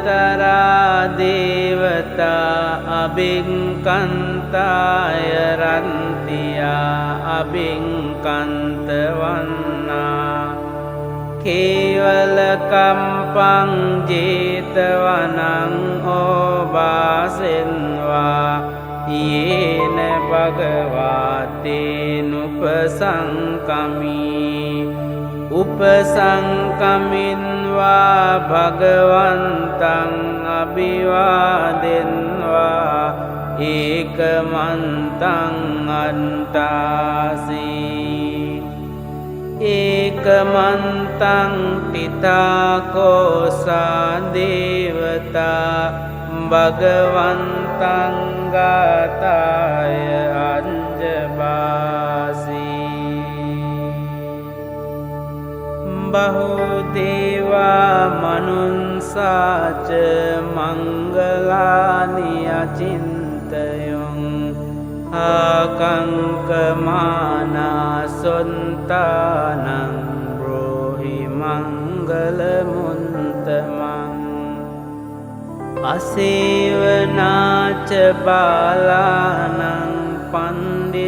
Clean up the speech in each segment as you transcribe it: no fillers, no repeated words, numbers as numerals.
තරා දේවතා අභිංකන්තාය රන්තියා අභිංකන්ත වන්නා කේවල කම්පං ජේතවනං ඕබාසෙන්වා යේන භගවාතේනුපසංකමී උපසංකමින්වා භගවන්තං අභිවාදෙන්වා ඒකමන්තං අන්තාසී ඒකමන්තං පිතාකෝසා දේවතා භගවන්තං ගාතාය අංජබාසී බහුදේවා මනුන්සාච මංගලානි අචින්තයොං ආකංකමානා සොන්තානං බ්‍රෝහි මංගලමුන්තමං අසේවනාච බාලානං පණ්ඩිතානංච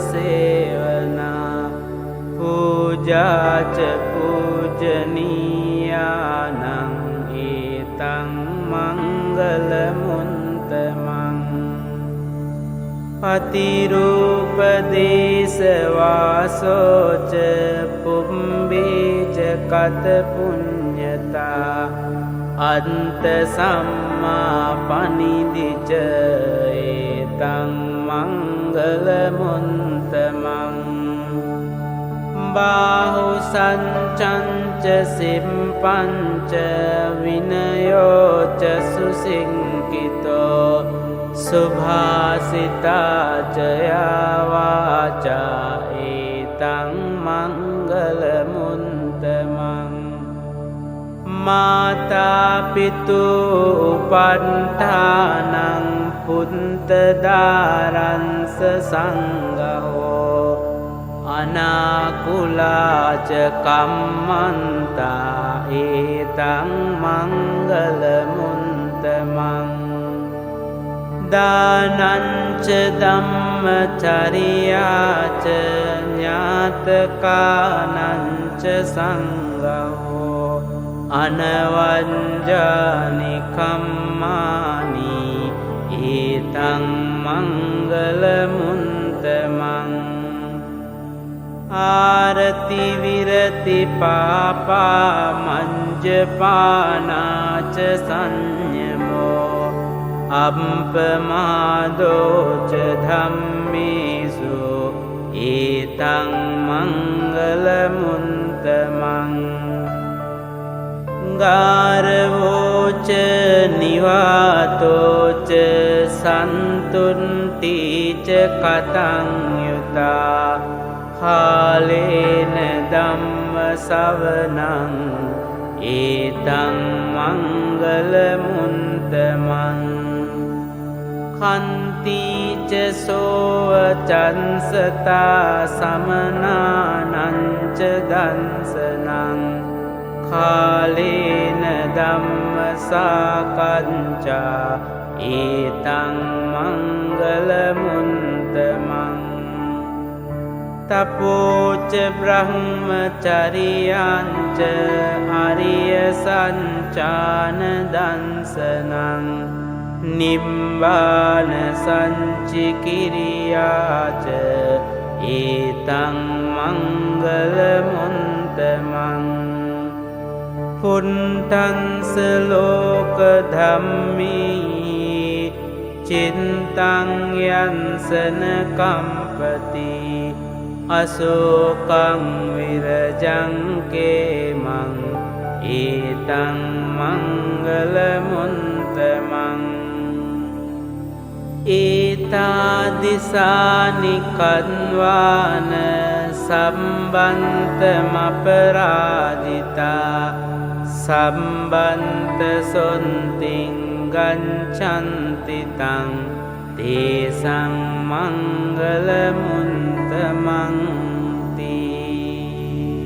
සේවනා පූජාච පූජනීයානං ඒතං මංගලමුන්තමං පතිරූපදේශවාසෝච පුම්බේච කත පුඤ්ඤතා අන්ත සම්මා පනිදිච ඒතං මංගලමුන්තමං බාහු සංචංච සිම්පංච විනයෝච සුසිංකිතෝ සුභාසිතාච යාවාචා ඒතං මංගලමුන්තමං මාතා පිතු උපට්ඨානං පුන්තදාරංස සංඝෝ අනාකුලාච කම්මන්තා ඒතං මංගලමුන්තමං දානංච ධම්මචරියාච ඥාතකානංච සංඝෝ අනවංජානි කම්මානි ඒතං මංගලමුන්තමං ආරති විරති පාපා මංජපානාච සංයමෝ අප්පමාදෝච ධම්මේසු ඒතං මංගලමුන්තමං ගාරවෝච නිවාතෝච සන්තුන්තිච කතං යුතා කාලේන ධම්ම සවනං ඒතං මංගලමුන්තමං කන්තිච සෝව චන්සතා සමනානංච දන්සනං කාලේන ධම්ම සාකච්ඡා ඒතං මංගලමුන්තමං තපෝච බ්‍රහ්මචරියංච අරිය සංචාන දන්සනං නිබ්බාන සංචිකිරියාච ඒතං මංගලමුන්තමං පුන්තංස ලෝක ධම්මී චින්තං යන්සන කම්පති අසෝකං විරජං කේමං ඒතං මංගලමුන්තමං ඒතාදිසානි කන්වාන සම්බන්තමපරාජිතා සම්බන්ත සොන්තිං ගච්ඡන්ති තං තේසං මංගලමුන්තමං තී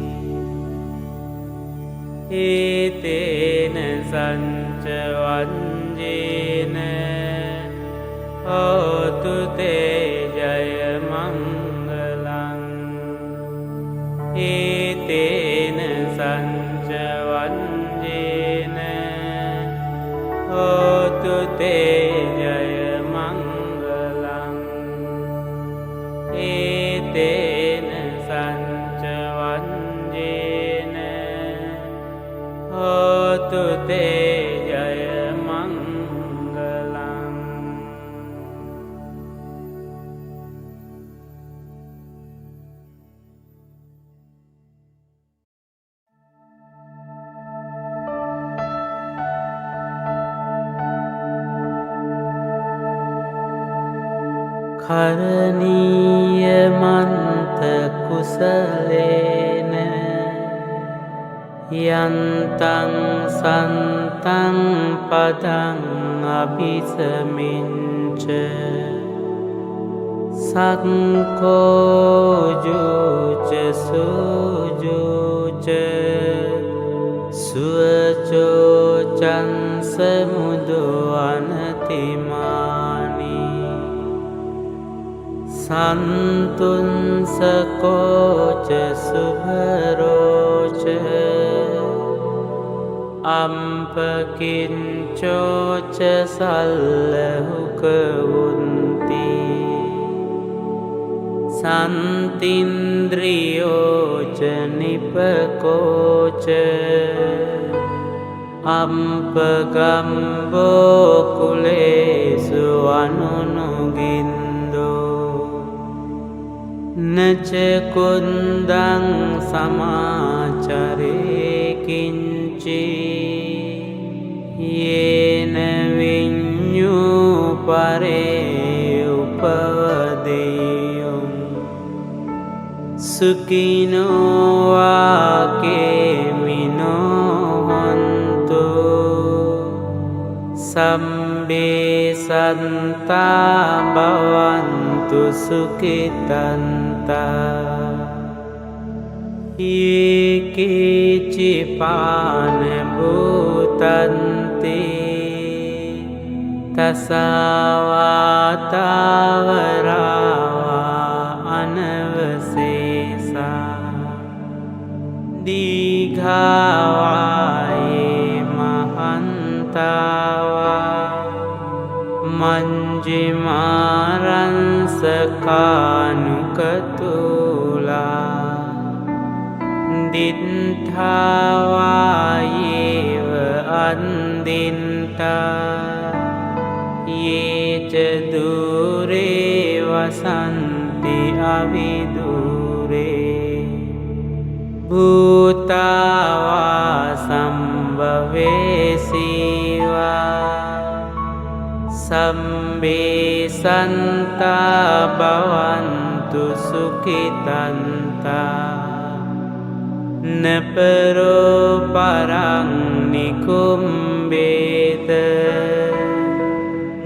ඒතේන සංච වංජේන හෝතු තේ ජය මංගලං ඒතේන සංච වංජේන හෝතු තේ ජය මංගලං ඒතේන සංච වංජේන හෝතු තේ ජය මංගලං කරණීය මන්ත කුසලේන යන්තං සන්තං පදං අபிසමින්ච සක්ඛෝජුච සුජුච සුවචෝචං සමුදු අනතිමානි සන්තුන්සකෝච සුභරෝච අම්පකින්චෝච සල්ලහුකවුන්ති සන්තින්ද්‍රියෝච නිපකෝච අම්පගම්බෝ කුලේසු අනුනුගින්දෝ නචකුන්දං සමාචරේකින්චි යේන විඤ්ඤූ පරේ උපවදෙයුම් සුඛිනෝ වාකේමිනෝ හන්තු සම්බේ සන්තා භවන්තු සුඛිතන්තා ඒකේචිපාන භූතන්ති තසවාතාවරාවා අනවසේසා දීඝාවායේ මහන්තාවා මංජිමාරංසකානුකතුලා දිත්ථාවායේව අන්දින්තා යේච දුරේ වසන්ති අවිදුරේ භූතාවා සම්භවේසීවා සම්බේ සන්තා භවන්තු සුඛිතන්තා නපරෝ පරං නිකුම්බේත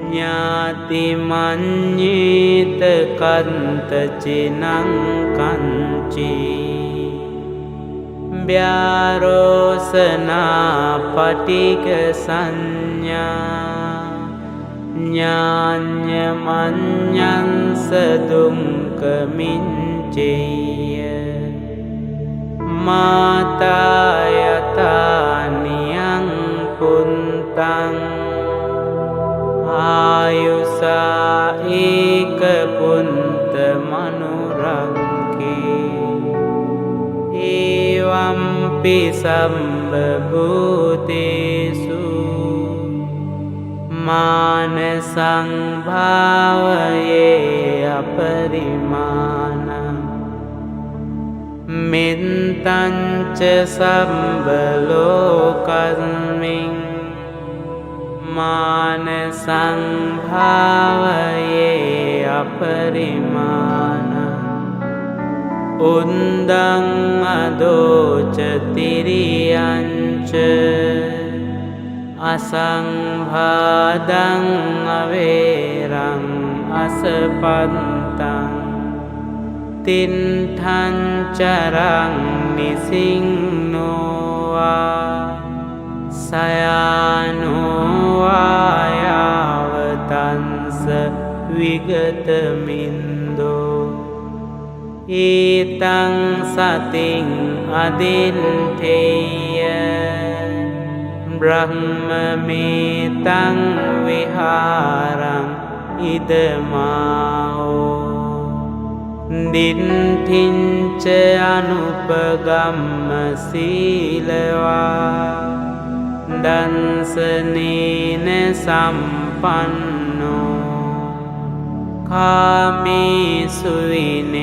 ඥාති මඤ්ඤේත කන්ත චිනං කංචි ව්‍යාරෝසනා පටික සංඥා ඥාඤ්ඤ මඤ්ඤංස දුක්ඛ මිච්ඡේය මාතා යතානියං පුන්තං ආයුසා ඒක පුන්ත මනුරංකේ ඒවම්පි සම්බභූතේසු මාන සංභාවයේ අපරිමාණං මෙත්තංච සම්බලෝකස්මින් මාන සංභාවයේ අපරිමාණං උන්දං අදෝච තිරියංච අසංභාදං අවේරං අසපන්තං තින්ඨං චරං නිසින්නෝවා සයානුවායාවතන්ස විගතමින්දෝ ඊතං සතින් අදින්ඨේය බ්‍රහ්මමේතං විහාරං ඉදමාෝ දිට්ඨිංච අනුපගම්ම සීලවා දන්සනේන සම්පන්නෝ කාමේසු විනය්‍යගේදං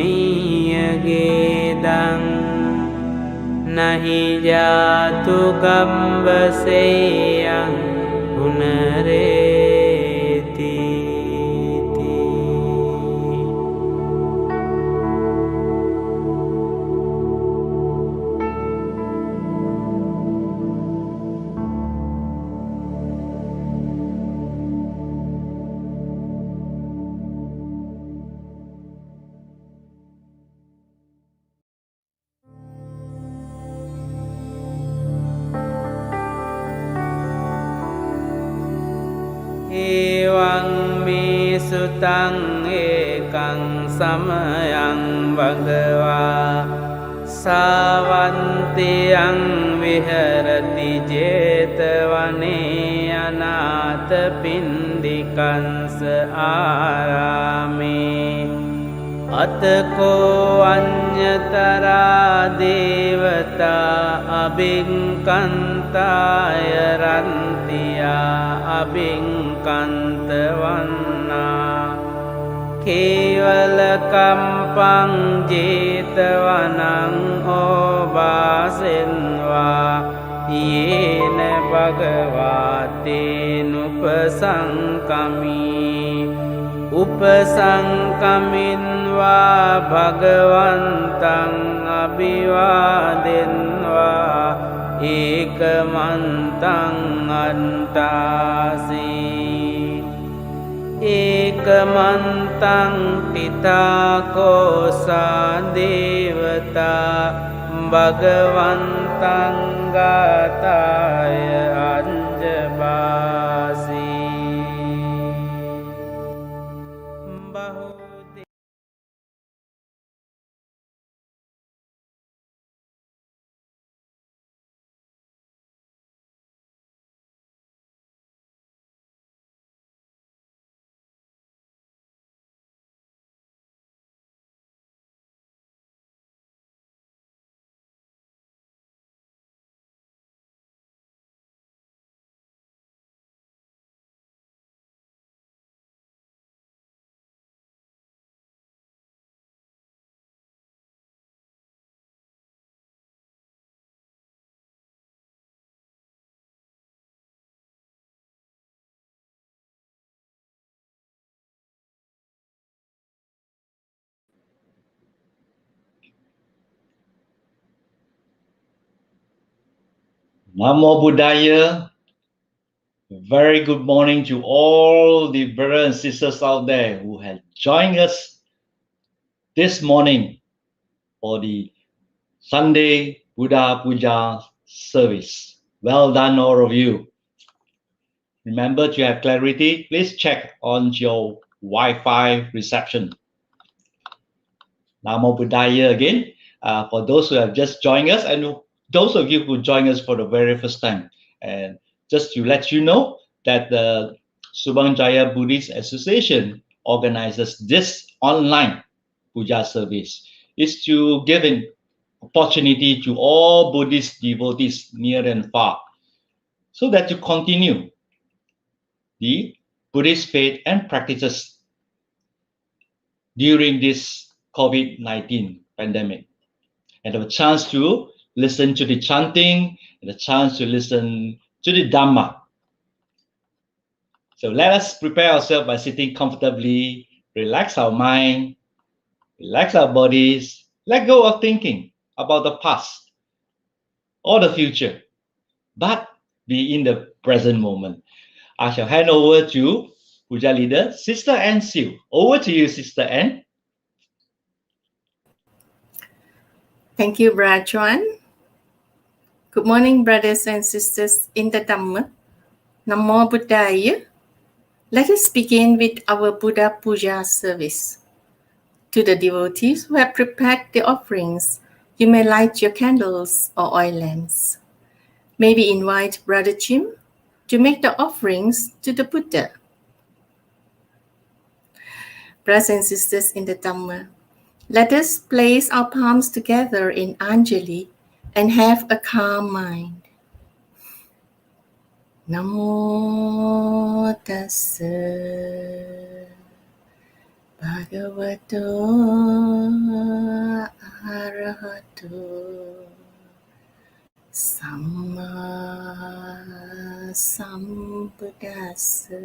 නහි ජාතු ගම්බසේයං පුනරේති. එවං මේ සුතං ඒකං සමයං භගවා සාවන්තියං විහරති ජේතවනේ අනාථ පින්ඩිකංස ආරාමේ අතකෝ අඤ්ඤතරා දේවතා අබින්කන්තාය රන්තියා අබින්කන්තවන්නා කේවල කම්පං ජේතවනං ඕබාසෙන්වා යේන භගවාතේනුපසංකමී උපසංකමින්වා භගවන්තං අභිවාදෙන්වා ඒකමන්තං අන්තාසී ඒකමන්තං පිතාකෝසා දේවතා භගවන්තං ගාතාය අංජබාසී. Namo Buddhaya. Very good morning to all the brothers and sisters out there who have joined us this morning for the Sunday Buddha Puja service. Well done, all of you. Remember to have clarity. Please check on your Wi-Fi reception. Namo Buddhaya again. For those who have just joined us and those of you who join us for the very first time. And just to let you know that the Subang Jaya Buddhist Association organizes this online puja service. Is to give an opportunity to all Buddhist devotees near and far so that you continue the Buddhist faith and practices during this COVID-19 pandemic. And have a chance to listen to the chanting and a chance to listen to the Dhamma. So let us prepare ourselves by sitting comfortably, relax our mind, relax our bodies, let go of thinking about the past or the future, but be in the present moment. I shall hand over to Puja leader, Sister Anne Siu. Over to you, Sister Anne. Thank you, Brad Chuan. Good morning, brothers and sisters in the Dhamma. Namo Buddhaya. Let us begin with our Buddha Puja service. To the devotees who have prepared the offerings, you may light your candles or oil lamps. May we invite Brother Jim to make the offerings to the Buddha. Brothers and sisters in the Dhamma, let us place our palms together in Anjali and have a calm mind. Namo tassa bhagavato arahato samma sambuddhassa.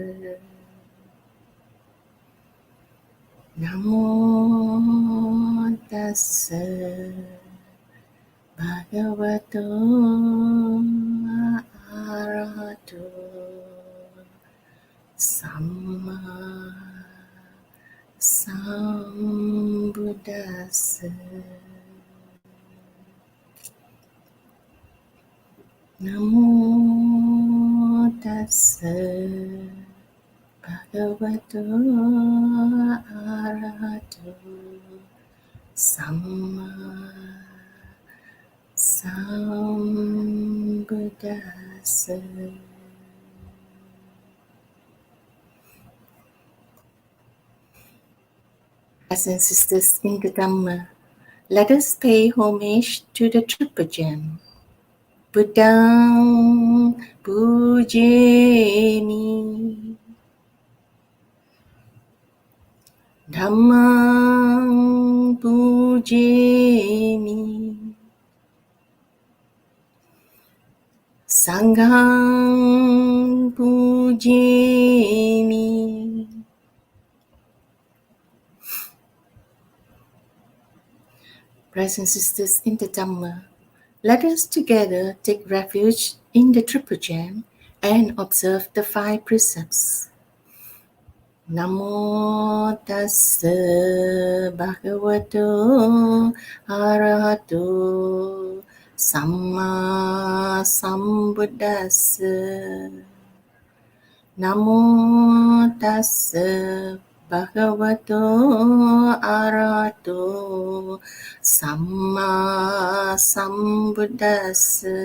Namo tassa bhagavato arahato samma sambuddhassa. Namo tassa bhagavato arahato samma sambuddhassa. Brothers and sisters in the Dhamma, let us pay homage to the Triple Gem. Buddhang pujemi, Dhammang pujemi, Sanghang pujemi. Brothers and sisters in the Dhamma, let us together take refuge in the Triple Gem and observe the 5 precepts. Namo tassa bhagavato arahato samma sambuddhassa. Namo tassa bhagavato arahato samma sambuddhassa.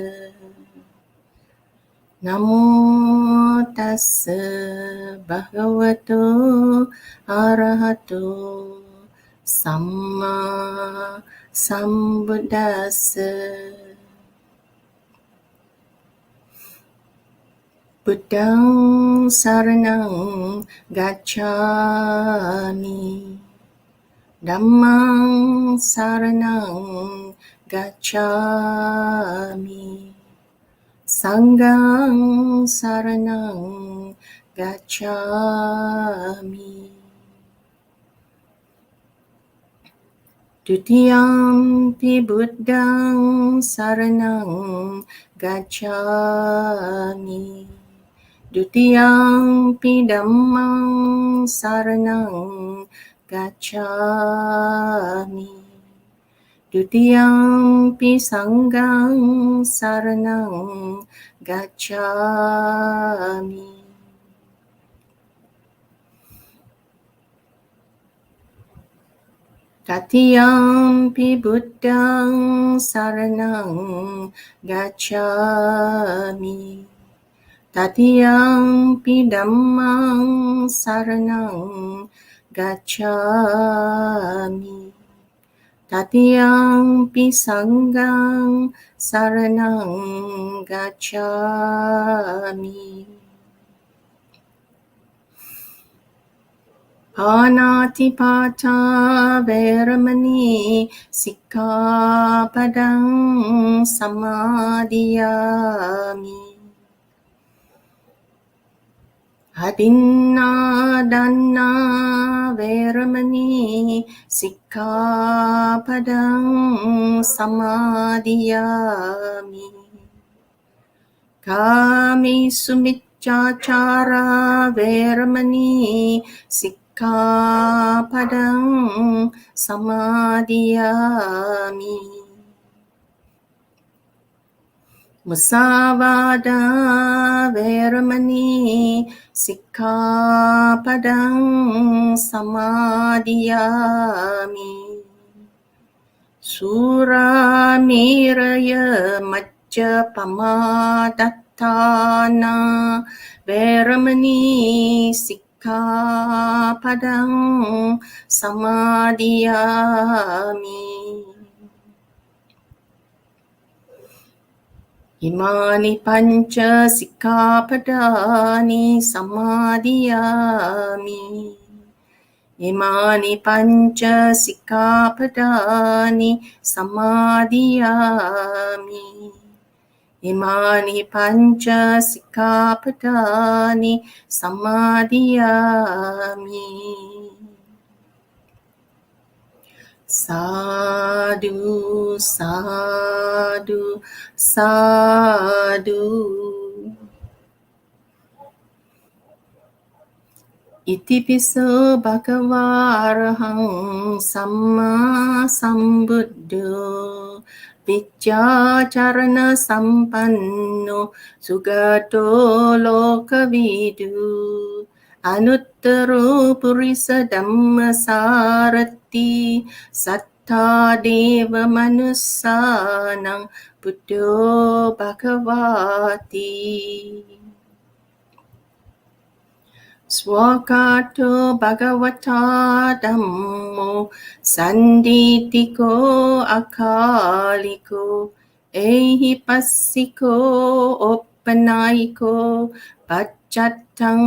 Namo tassa bhagavato arahato samma sambuddhassa. Buddhang saranang gacchami, Dhammang saranang gacchami, Sanghang saranang gacchami. Dutiyampi buddhang saranang gacchami, Dutiyampi dhammang saranang gacchami, Dutiyampi sanghang saranang gacchami. Tatiyampi buddhang saranang gacchami, Tatiyampi dhammang saranang gacchami, Tatiyampi sanghang saranang gacchami. Panatipata veramani sikkhapadang samadhiyami. Adinna veramani sikkhapadang samadhiyami. Kami sumiccacara veramani sikkhapadang samadhiyami. Musavada Veramani Sikkhapadang Samadhiyami Sura Miraya Majjapamadatthana Veramani Sikkhapadang Samadhiyami Imani pancha sikkhapadani samadhiyami. Imani pancha sikkhapadani samadhiyami. Imani pancha sikkhapadani samadhiyami. Sadhu, sadhu, sadhu. Itipiso bhagava arahang samma sambuddho Vichacharana sampanno sugato lokavidu Anuttaro purisa dhamma sarati sattha deva manussanang buddho bhagavati Swakato bhagavata dhammo sanditiko akaliko ehi passiko oppanayiko pacchatthang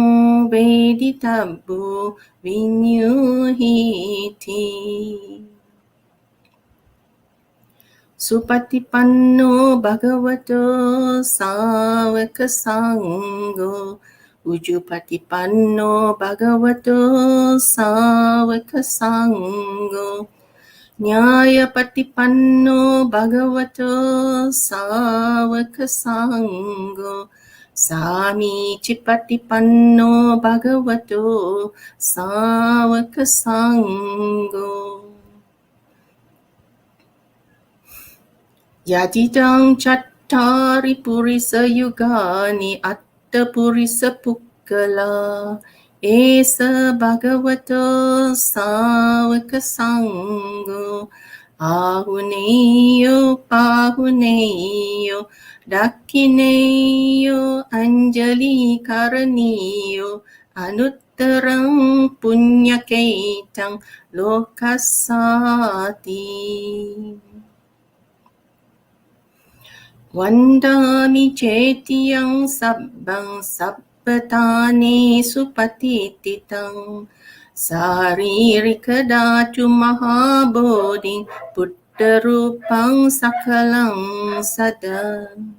veditabbu vinyuhiti Supatipanno bhagavato sāvaka sangho Ujupatipanno bhagavato sāvaka sangho Nyayapatipanno bhagavato sāvaka sangho Samicipatipanno bhagavato sāvaka sangho Yadidang chattari purisa yugani atta purisa pukkala Esa bhagavato sāvaka sangho Ahuneyo pahuneyo Dakkineyo anjali karaniyo Anuttarang punyaketang lokasati Vandami cetiyang sabbang sappatane supatititang Saririka dhatu mahabodhing Buddharupang sakalang sadang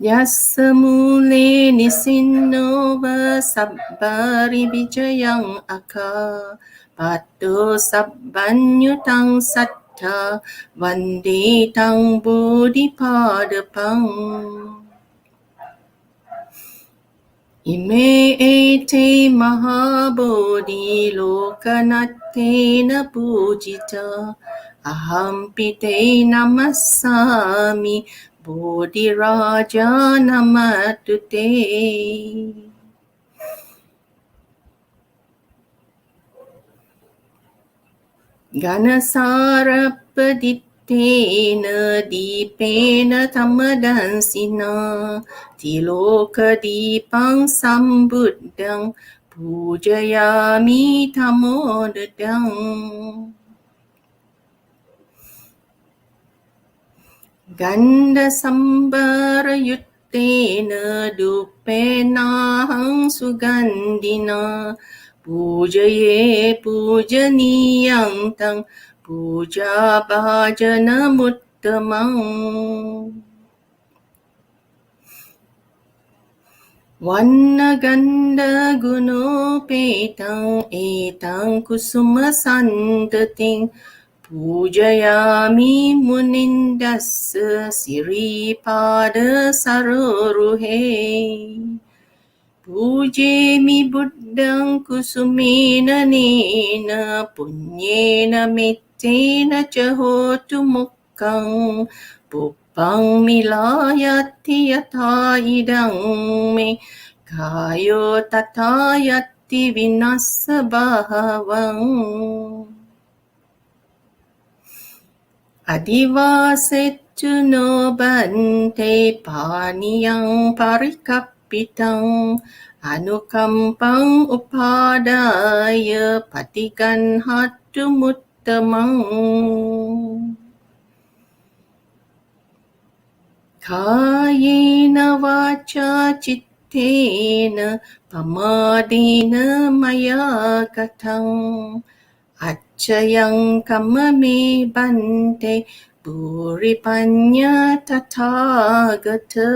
Yassa mule nisinnova sabbari vijayang akka Patto sabbanyutang sattha vande tang bodhipadapang Ime ete mahabodhi lokanattena pujita Ahampi namassami bodhi raja namatute Ganasarappadittena dipena tamadansina Tiloka dipang sambuddhang pujayami tamodadang Ganda sambara yuttena dupenahang sugandina Pujaye pujaniyang tang puja bhajana muttamang Vanna ganda gunopetang etang kusuma santating Pujayami munindassa siripada saroruhe Pujemi buddhang kusumena nena punyena mettena cahotu dukkang puppang milayati yatha idang me kayo tatayati vinassa bhavang Adivaseccu no bante paniyang parikapitang anukampang upadaya patikan hattumuttamang Kayena vacha cittena pamadena maya katang Acayang kamame bante buripanya tathagata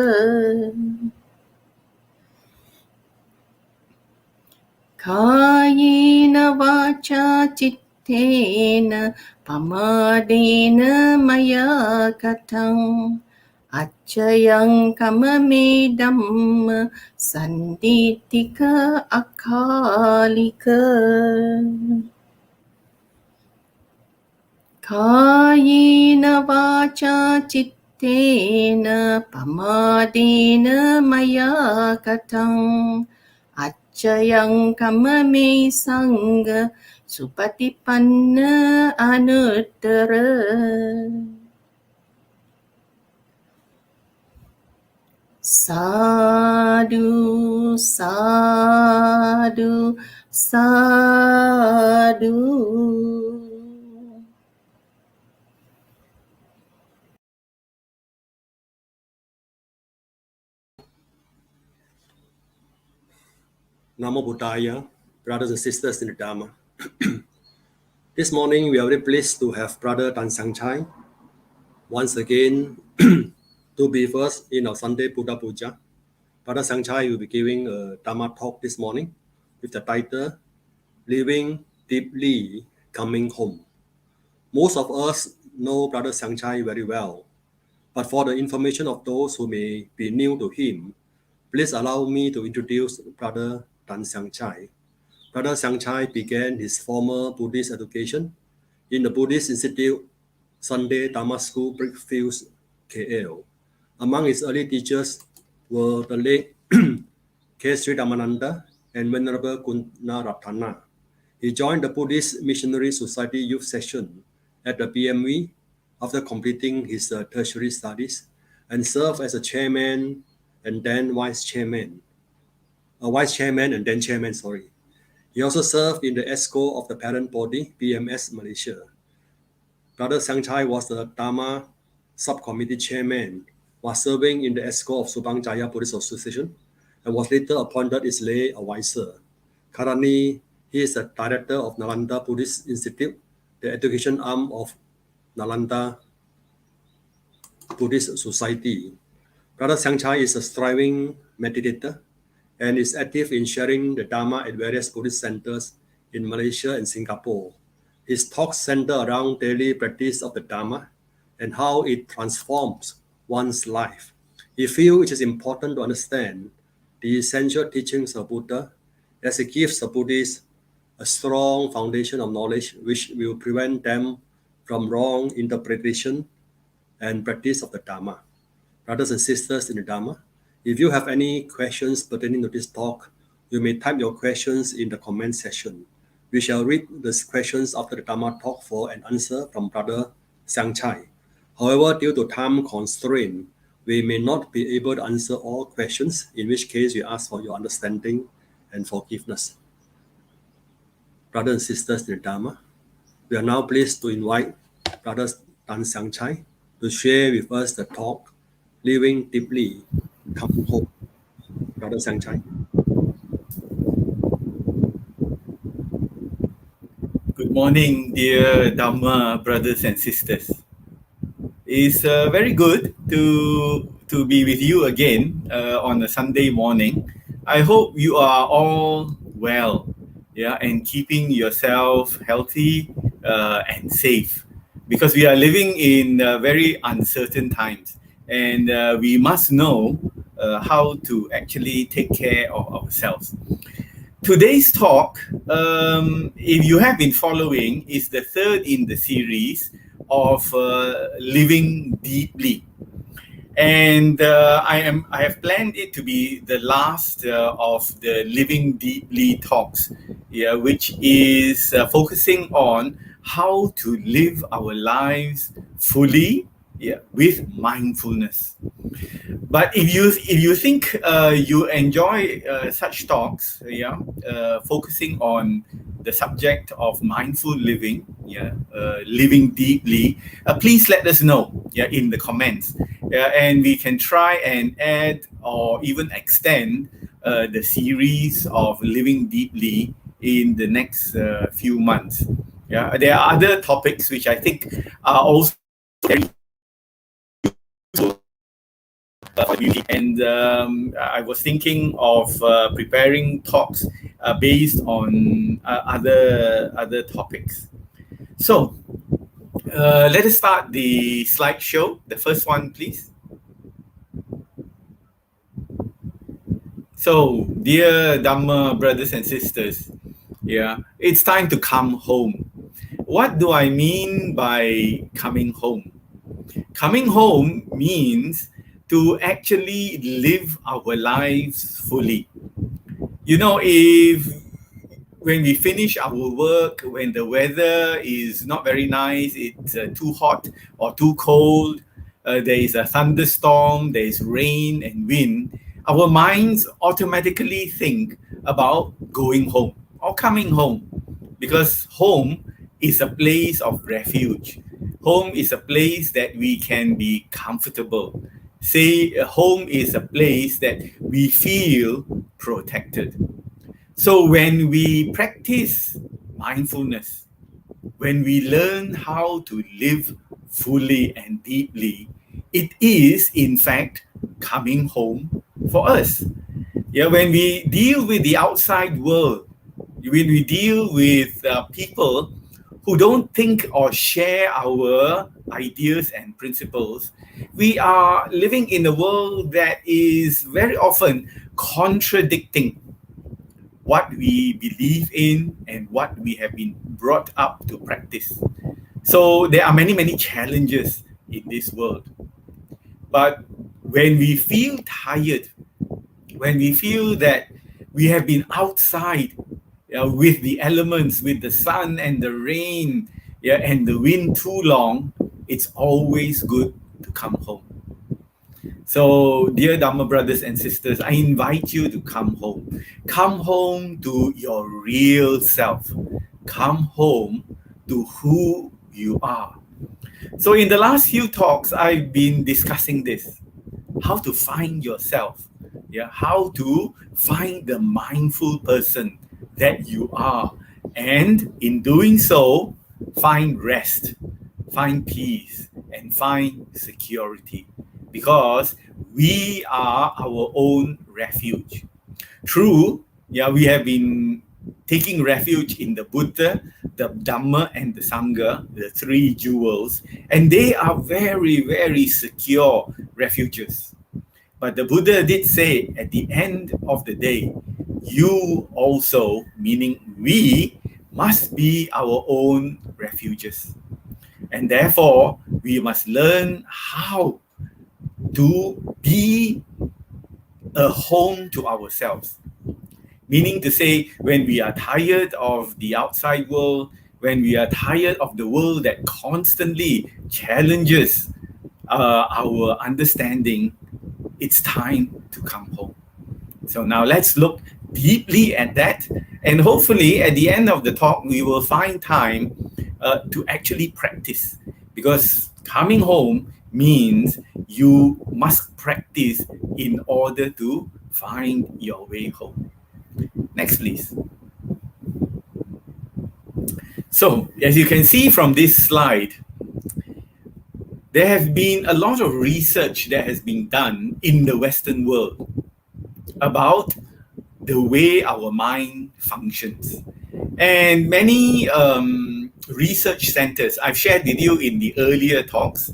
Kayena vacha cittena pamadena maya katang Acayang kamame dhamma sanditika akalika Kayena vacha cittena pamadena maya katang Acayang kamame sangha supatipanna anuttara Sadhu, sadhu, sadhu Namo Buddhaya, brothers and sisters in the Dharma. This morning we are very pleased to have Brother Tan Sang Chai once again to be first in our Sunday Buddha Puja. Brother Sang Chai will be giving a Dharma talk this morning with the title Living Deeply Coming Home. Most of us know Brother Sang Chai very well, but for the information of those who may be new to him, please allow me to introduce Brother Tan Sang Chai. Brother Sang Chai began his formal Buddhist education in the Buddhist Institute Sunday Dharma School, Brickfields, KL. Among his early teachers were the late K. Sri Ramananda and Venerable Gunaratana. He joined the Buddhist Missionary Society Youth Session at the BMV after completing his tertiary studies and served as a chairman and then vice chairman. He also served in the ESCO of the parent body, BMS Malaysia. Brother Sang Chai was the Dharma subcommittee chairman while serving in the ESCO of Subang Jaya Buddhist Association and was later appointed its lay advisor. Currently, he is the director of Nalanda Buddhist Institute, the education arm of Nalanda Buddhist Society. Brother Sang Chai is a striving meditator and is active in sharing the Dharma at various Buddhist centers in Malaysia and Singapore. His talks center around daily practice of the Dharma and how it transforms one's life. He feels it is important to understand the essential teachings of Buddha as it gives the Buddhists a strong foundation of knowledge which will prevent them from wrong interpretation and practice of the Dharma. Brothers and sisters in the Dharma, if you have any questions pertaining to this talk, you may type your questions in the comment section. We shall read the questions after the Dharma talk for an answer from Brother Sang Chai. However, due to time constraint, we may not be able to answer all questions, in which case we ask for your understanding and forgiveness. Brothers and sisters in the Dharma, we are now pleased to invite Brother Tan Sang Chai to share with us the talk, Living Deeply Coming Home. Brother Sang Chai. Good morning, dear Dharma brothers and sisters. It's very good to be with you again on a Sunday morning. I hope you are all well, and keeping yourself healthy and safe, because we are living in very uncertain times, and we must know how to actually take care of ourselves. Today's talk, if you have been following, is the third in the series of living deeply. And I have planned it to be the last of the Living Deeply talks, which is focusing on how to live our lives fully, with mindfulness. But if you think you enjoy such talks, focusing on the subject of mindful living, living deeply, please let us know, in the comments, and we can try and add or even extend the series of living deeply in the next few months. There are other topics which I think are also very useful. And I was thinking of preparing talks based on other topics. So let us start the slideshow. The first one, please. So, dear Dhamma brothers and sisters, it's time to come home. What do I mean by coming home? Coming home means to actually live our lives fully. If when we finish our work, when the weather is not very nice, it's too hot or too cold, there is a thunderstorm, there is rain and wind, our minds automatically think about going home or coming home, because home is a place of refuge. Home is a place that we can be comfortable. Say home is a place that we feel protected. So when we practice mindfulness, when we learn how to live fully and deeply, it is in fact coming home for us. When we deal with the outside world, when we deal with people who don't think or share our ideas and principles, we are living in a world that is very often contradicting what we believe in and what we have been brought up to practice. So there are many, many challenges in this world. But when we feel tired, when we feel that we have been outside with the elements, with the sun and the rain, and the wind too long, it's always good to come home. So, dear Dhamma brothers and sisters, I invite you to come home. Come home to your real self. Come home to who you are. So, in the last few talks, I've been discussing this. How to find yourself. How to find the mindful person that you are. And in doing so, find rest, find peace, and find security. Because we are our own refuge. True, we have been taking refuge in the Buddha, the Dhamma, and the Sangha, the three jewels, and they are very, very secure refuges. But the Buddha did say at the end of the day, you also, meaning we, must be our own refuges. And therefore, we must learn how to be a home to ourselves. Meaning to say, when we are tired of the outside world, when we are tired of the world that constantly challenges our understanding, it's time to come home. So now let's look deeply at that. And hopefully at the end of the talk, we will find time to actually practice. Because coming home means you must practice in order to find your way home. Next, please. So, as you can see from this slide, there has been a lot of research that has been done in the Western world about the way our mind functions. And many research centers, I've shared with you in the earlier talks,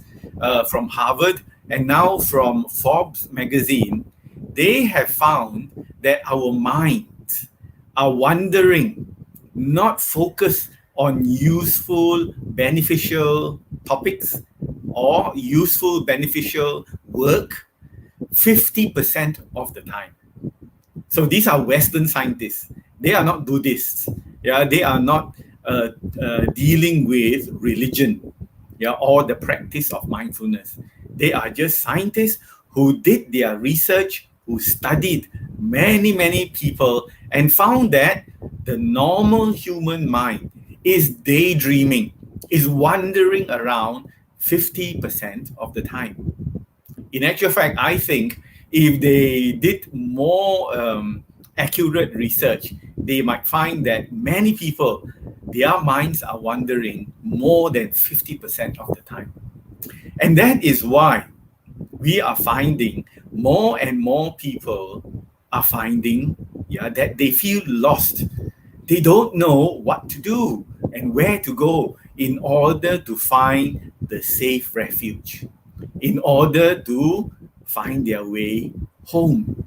from Harvard and now from Forbes magazine, they have found that our minds are wandering, not focused on useful, beneficial topics or useful, beneficial work 50% of the time. So these are Western scientists. They are not Buddhists. Yeah, they are not dealing with religion, yeah, or the practice of mindfulness. They are just scientists who did their research, who studied many people and found that the normal human mind is daydreaming, is wandering around 50% of the time. In actual fact, I think if they did more accurate research, they might find that many people, their minds are wandering more than 50% of the time. And that is why we are finding more and more people are finding that they feel lost. They don't know what to do and where to go in order to find the safe refuge, in order to find their way home.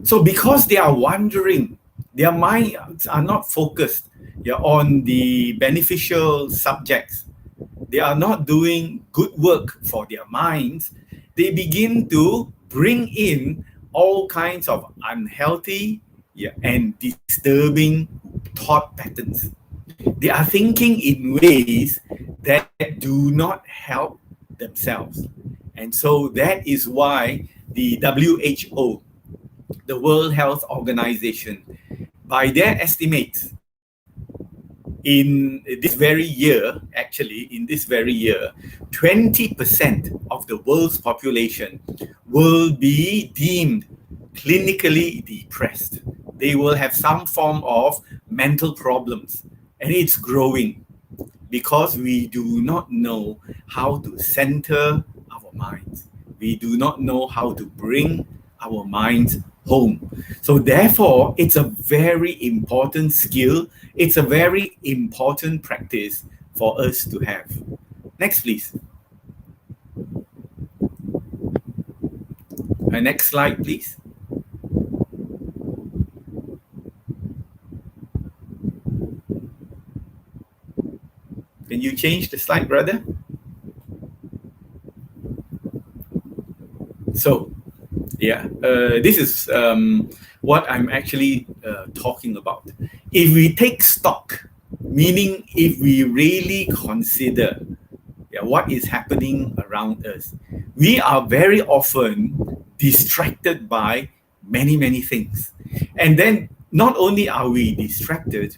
So because they are wandering, their minds are not focused on the beneficial subjects. They are not doing good work for their minds. They begin to bring in all kinds of unhealthy and disturbing thought patterns. They are thinking in ways that do not help themselves. And so that is why the WHO, the World Health Organization, by their estimates, in this very year, 20% of the world's population will be deemed clinically depressed. They will have some form of mental problems, and it's growing because we do not know how to center our minds. We do not know how to bring our minds home. So therefore, it's a very important skill. It's a very important practice for us to have. Next, please. Next slide, please. Can you change the slide, brother? So, this is what I'm actually talking about. If we take stock, meaning if we really consider what is happening around us, we are very often distracted by many things. And then not only are we distracted,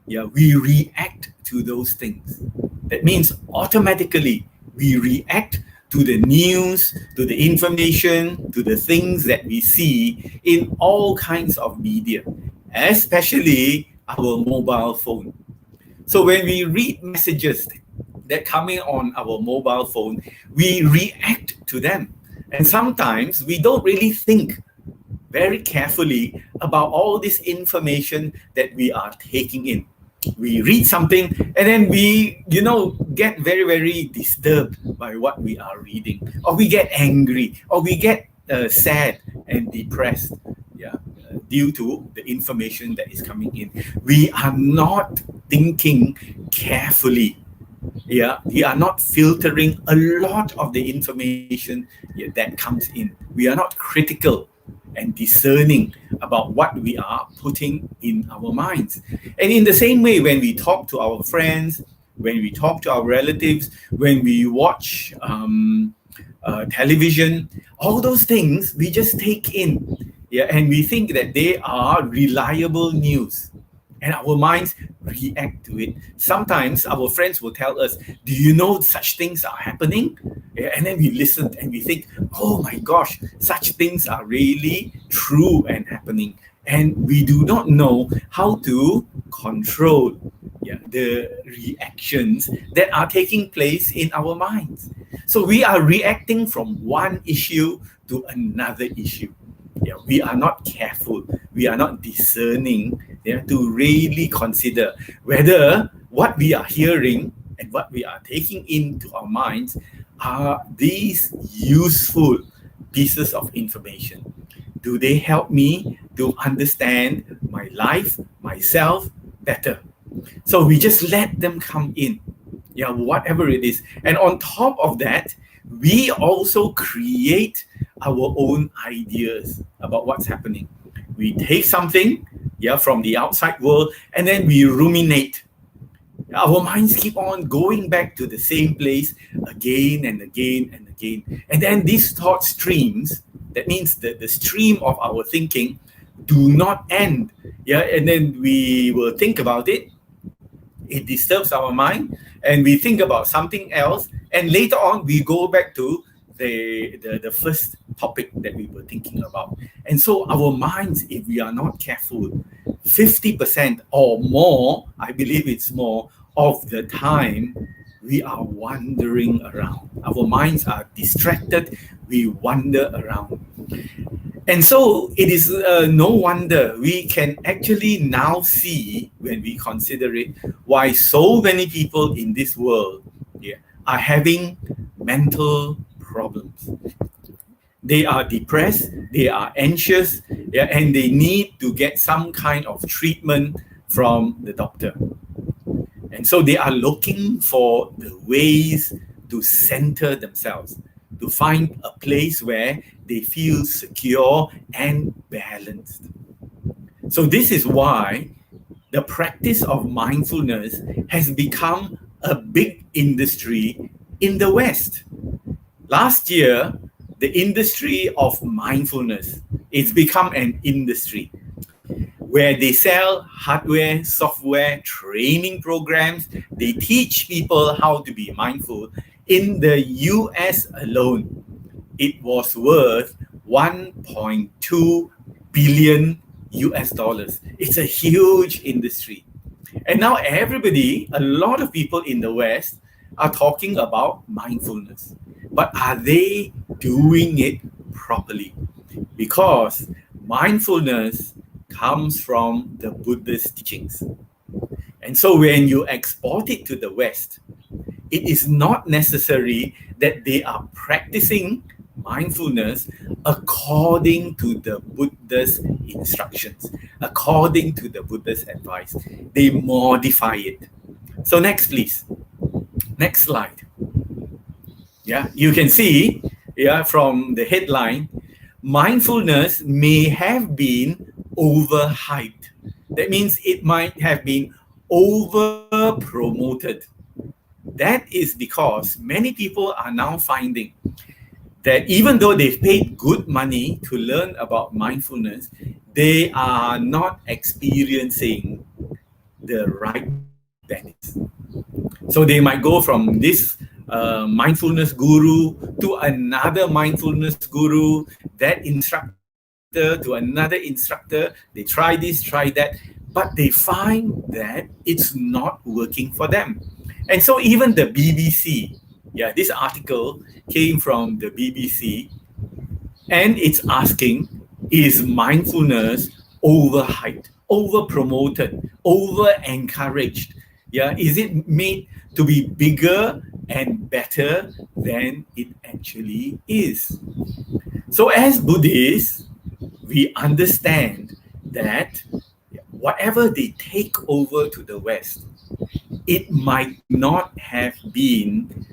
we react to those things. That means automatically we react to the news, to the information, to the things that we see in all kinds of media, especially our mobile phone. So when we read messages that come in on our mobile phone, we react to them. And sometimes we don't really think very carefully about all this information that we are taking in. We read something and then we, get very disturbed by what we are reading, or we get angry, or we get sad and depressed, due to the information that is coming in. We are not thinking carefully. We are not filtering a lot of the information that comes in. We are not critical and discerning about what we are putting in our minds. And in the same way, when we talk to our friends, when we talk to our relatives, when we watch television, all those things we just take in, and we think that they are reliable news, and our minds react to it. Sometimes our friends will tell us, do you know such things are happening? And then we listen and we think, oh my gosh, such things are really true and happening. And we do not know how to control the reactions that are taking place in our minds. So we are reacting from one issue to another issue. We are not careful. We are not discerning to really consider whether what we are hearing and what we are taking into our minds are these useful pieces of information. Do they help me to understand my life, myself better? So we just let them come in, whatever it is. And on top of that, we also create our own ideas about what's happening. We take something, from the outside world, and then we ruminate. Our minds keep on going back to the same place again and again and again. And then these thought streams, that means that the stream of our thinking, do not end. And then we will think about it. It disturbs our mind, and we think about something else. And later on, we go back to the first topic that we were thinking about. And so our minds, if we are not careful, 50% or more, I believe it's more, of the time, we are wandering around. Our minds are distracted, we wander around. And so it is no wonder we can actually now see, when we consider it, why so many people in this world are having mental problems. They are depressed, they are anxious, and they need to get some kind of treatment from the doctor. And so they are looking for the ways to center themselves, to find a place where they feel secure and balanced. So this is why the practice of mindfulness has become a big industry in the West. Last year, the industry of mindfulness, it's become an industry where they sell hardware, software, training programs. They teach people how to be mindful. In the US alone, it was worth 1.2 billion US dollars. It's a huge industry. And now everybody, a lot of people in the West are talking about mindfulness. But are they doing it properly? Because mindfulness comes from the Buddha's teachings. And so when you export it to the West, it is not necessary that they are practicing mindfulness according to the Buddha's instructions, according to the Buddha's advice. They modify it. So next, please. Next slide. You can see from the headline, mindfulness may have been overhyped. That means it might have been over promoted. That is because many people are now finding that even though they've paid good money to learn about mindfulness, they are not experiencing the right benefits. So they might go from this mindfulness guru to another mindfulness guru, that instructor to another instructor. They try this, try that, but they find that it's not working for them. And so even the BBC, this article came from the BBC, and it's asking, is mindfulness overhyped, over-promoted, over-encouraged? Is it made to be bigger and better than it actually is? So as Buddhists, we understand that whatever they take over to the West, it might not have been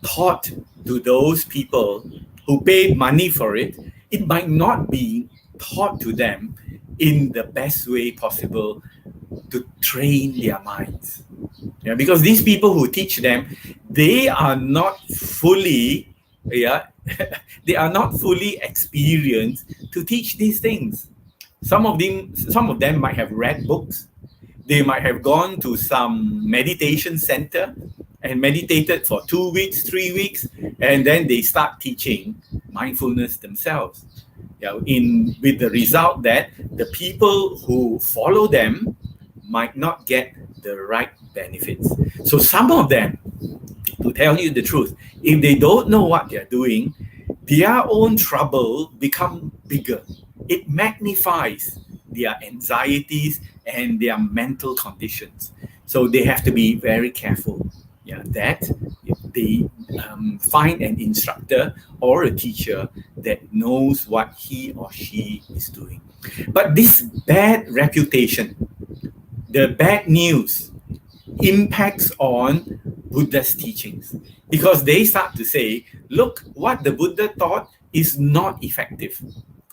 taught to those people who paid money for it. It might not be taught to them in the best way possible to train their minds. Because these people who teach them, they are not fully, they are not fully experienced to teach these things. Some of them might have read books. They might have gone to some meditation center and meditated for 2 weeks, 3 weeks, and then they start teaching mindfulness themselves. With the result that the people who follow them might not get the right benefits. So some of them, to tell you the truth, if they don't know what they're doing, their own trouble become bigger. It magnifies their anxieties and their mental conditions. So they have to be very careful that they find an instructor or a teacher that knows what he or she is doing. But this bad reputation, the bad news, impacts on Buddha's teachings, because they start to say, look, what the Buddha taught is not effective.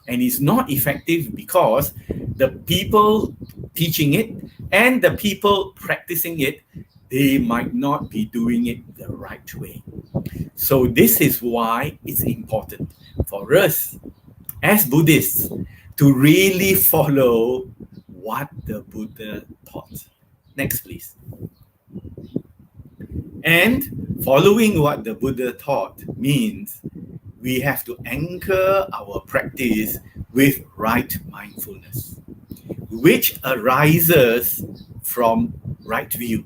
And it's not effective because the people teaching it and the people practicing it, they might not be doing it the right way. So this is why it's important for us as Buddhists to really follow what the Buddha taught. Next, please. And following what the Buddha taught means we have to anchor our practice with right mindfulness, which arises from right view.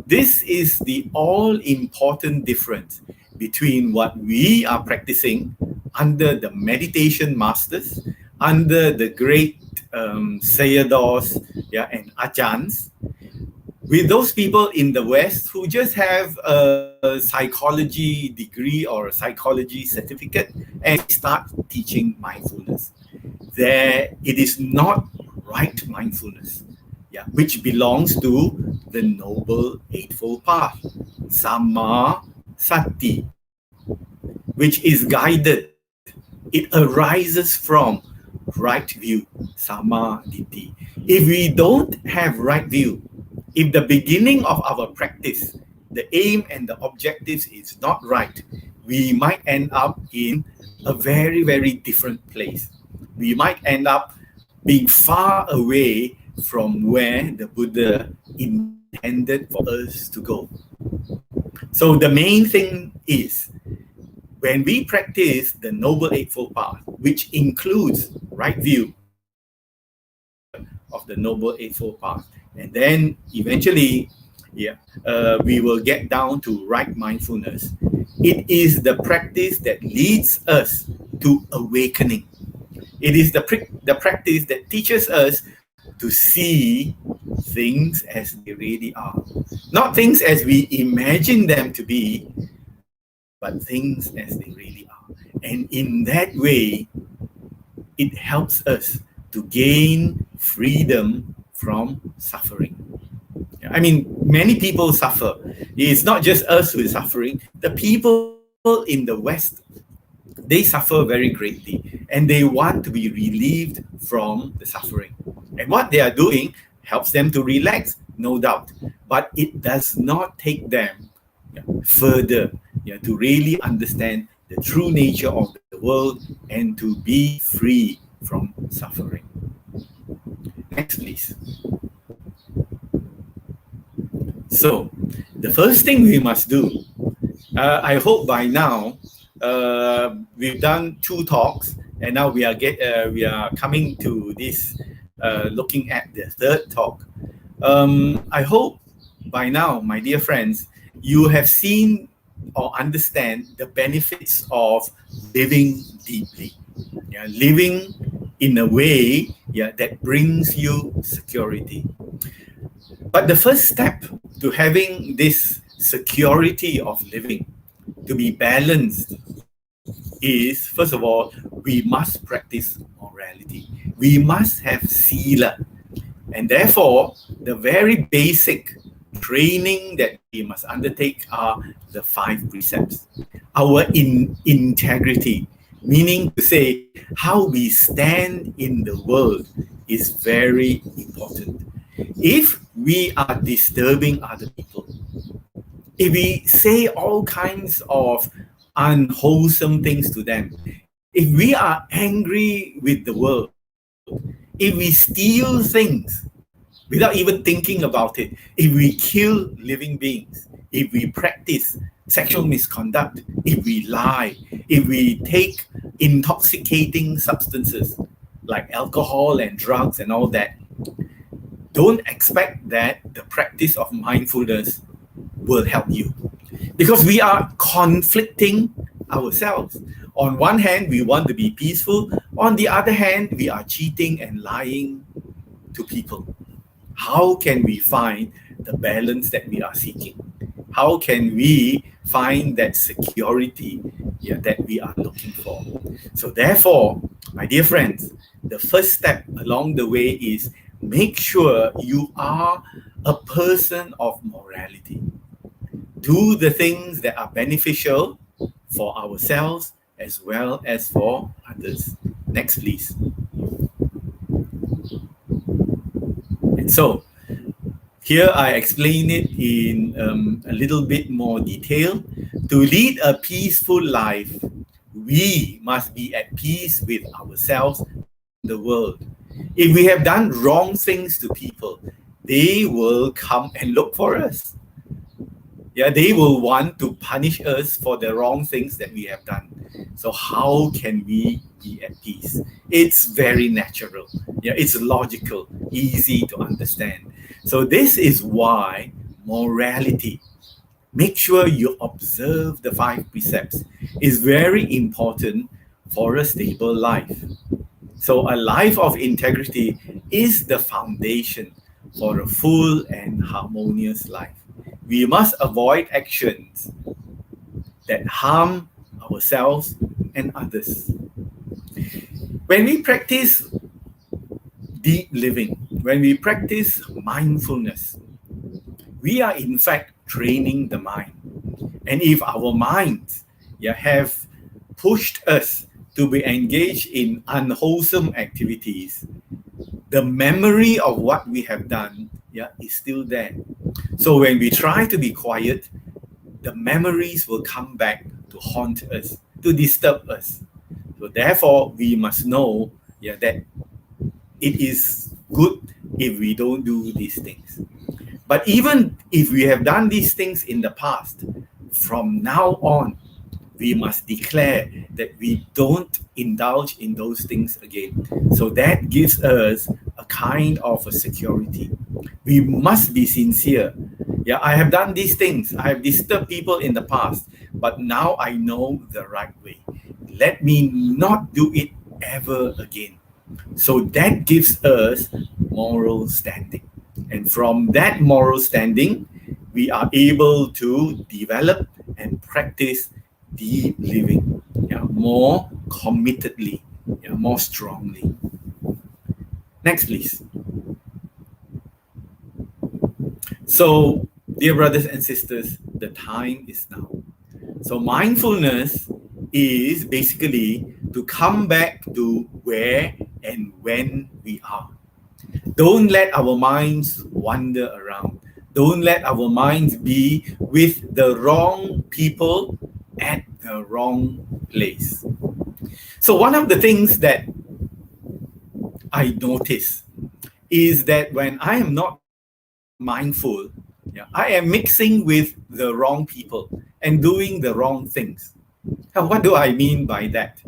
This is the all-important difference between what we are practicing under the meditation masters, under the great sayadaws and ajahns, with those people in the West who just have a psychology degree or a psychology certificate and start teaching mindfulness. There, it is not right mindfulness, which belongs to the Noble Eightfold Path, Samma Sati, which is guided. It arises from right view, Samma Ditti. If we don't have right view, if the beginning of our practice, the aim and the objectives is not right, we might end up in a very, very different place. We might end up being far away from where the Buddha intended for us to go. So the main thing is, when we practice the Noble Eightfold Path, which includes right view of the Noble Eightfold Path, and then eventually, we will get down to right mindfulness. It is the practice that leads us to awakening. It is the practice that teaches us to see things as they really are. Not things as we imagine them to be, but things as they really are. And in that way, it helps us to gain freedom from suffering. I mean, many people suffer. It's not just us who is suffering. The people in the West, they suffer very greatly, and they want to be relieved from the suffering. And what they are doing helps them to relax, no doubt. But it does not take them further to really understand the true nature of the world and to be free from suffering. Next, please. So, the first thing we must do, I hope by now, we've done 2 talks, and now we are coming to this, looking at the 3rd talk. I hope by now, my dear friends, you have seen or understand the benefits of living deeply, living in a way that brings you security. But the first step to having this security of living, to be balanced, is, first of all, we must practice morality. We must have sila. And therefore, the very basic training that we must undertake are the 5 precepts. Our integrity, meaning to say how we stand in the world, is very important. If we are disturbing other people, if we say all kinds of unwholesome things to them, if we are angry with the world, if we steal things without even thinking about it, if we kill living beings, if we practice sexual misconduct, if we lie, if we take intoxicating substances like alcohol and drugs and all that, don't expect that the practice of mindfulness will help you, because we are conflicting ourselves. On one hand, we want to be peaceful. On the other hand, we are cheating and lying to people. How can we find the balance that we are seeking? How can we find that security that we are looking for? So therefore, my dear friends, the first step along the way is make sure you are a person of morality. Do the things that are beneficial for ourselves as well as for others. Next, please. And so, here I explain it in a little bit more detail. To lead a peaceful life, we must be at peace with ourselves and the world. If we have done wrong things to people, they will come and look for us. Yeah, they will want to punish us for the wrong things that we have done. So how can we be at peace? It's very natural. Yeah, it's logical, easy to understand. So this is why morality, make sure you observe the 5 precepts, is very important for a stable life. So a life of integrity is the foundation for a full and harmonious life. We must avoid actions that harm ourselves and others. When we practice deep living, when we practice mindfulness, we are in fact training the mind. And if our minds have pushed us to be engaged in unwholesome activities, the memory of what we have done is still there. So when we try to be quiet, the memories will come back to haunt us, to disturb us. So therefore, we must know that it is good if we don't do these things. But even if we have done these things in the past, from now on, we must declare that we don't indulge in those things again. So that gives us a kind of a security. We must be sincere. I have done these things. I have disturbed people in the past, but now I know the right way. Let me not do it ever again. So that gives us moral standing. And from that moral standing, we are able to develop and practice deep living, more committedly, more strongly. Next, please. So, dear brothers and sisters, the time is now. So mindfulness is basically to come back to where and when we are. Don't let our minds wander around. Don't let our minds be with the wrong people at the wrong place. So one of the things that I notice is that when I am not mindful, I am mixing with the wrong people and doing the wrong things. And what do I mean by that?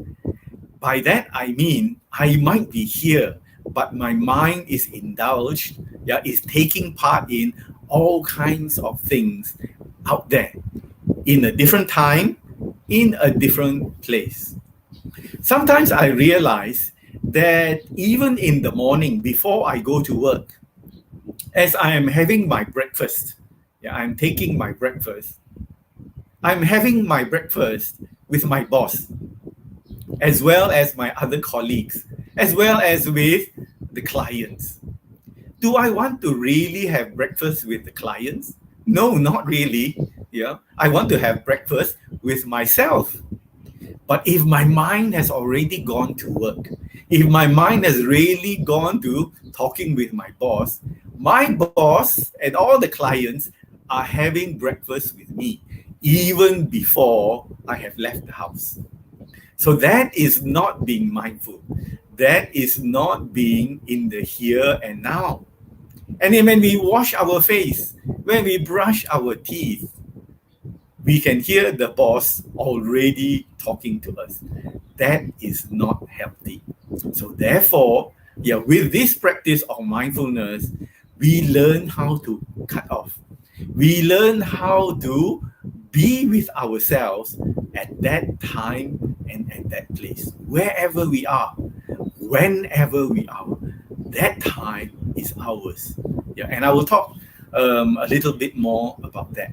By that, I mean I might be here, but my mind is indulged, is taking part in all kinds of things out there in a different time, in a different place. Sometimes I realize that even in the morning before I go to work, as I am having my breakfast, I'm taking my breakfast, I'm having my breakfast with my boss, as well as my other colleagues, as well as with the clients. Do I want to really have breakfast with the clients? No, not really. I want to have breakfast with myself. But if my mind has already gone to work, if my mind has really gone to talking with my boss and all the clients are having breakfast with me, even before I have left the house. So that is not being mindful. That is not being in the here and now. And then when we wash our face, when we brush our teeth, we can hear the boss already talking to us. That is not healthy. So therefore, with this practice of mindfulness, we learn how to cut off. We learn how to be with ourselves at that time and at that place. Wherever we are, whenever we are, that time is ours. And I will talk a little bit more about that.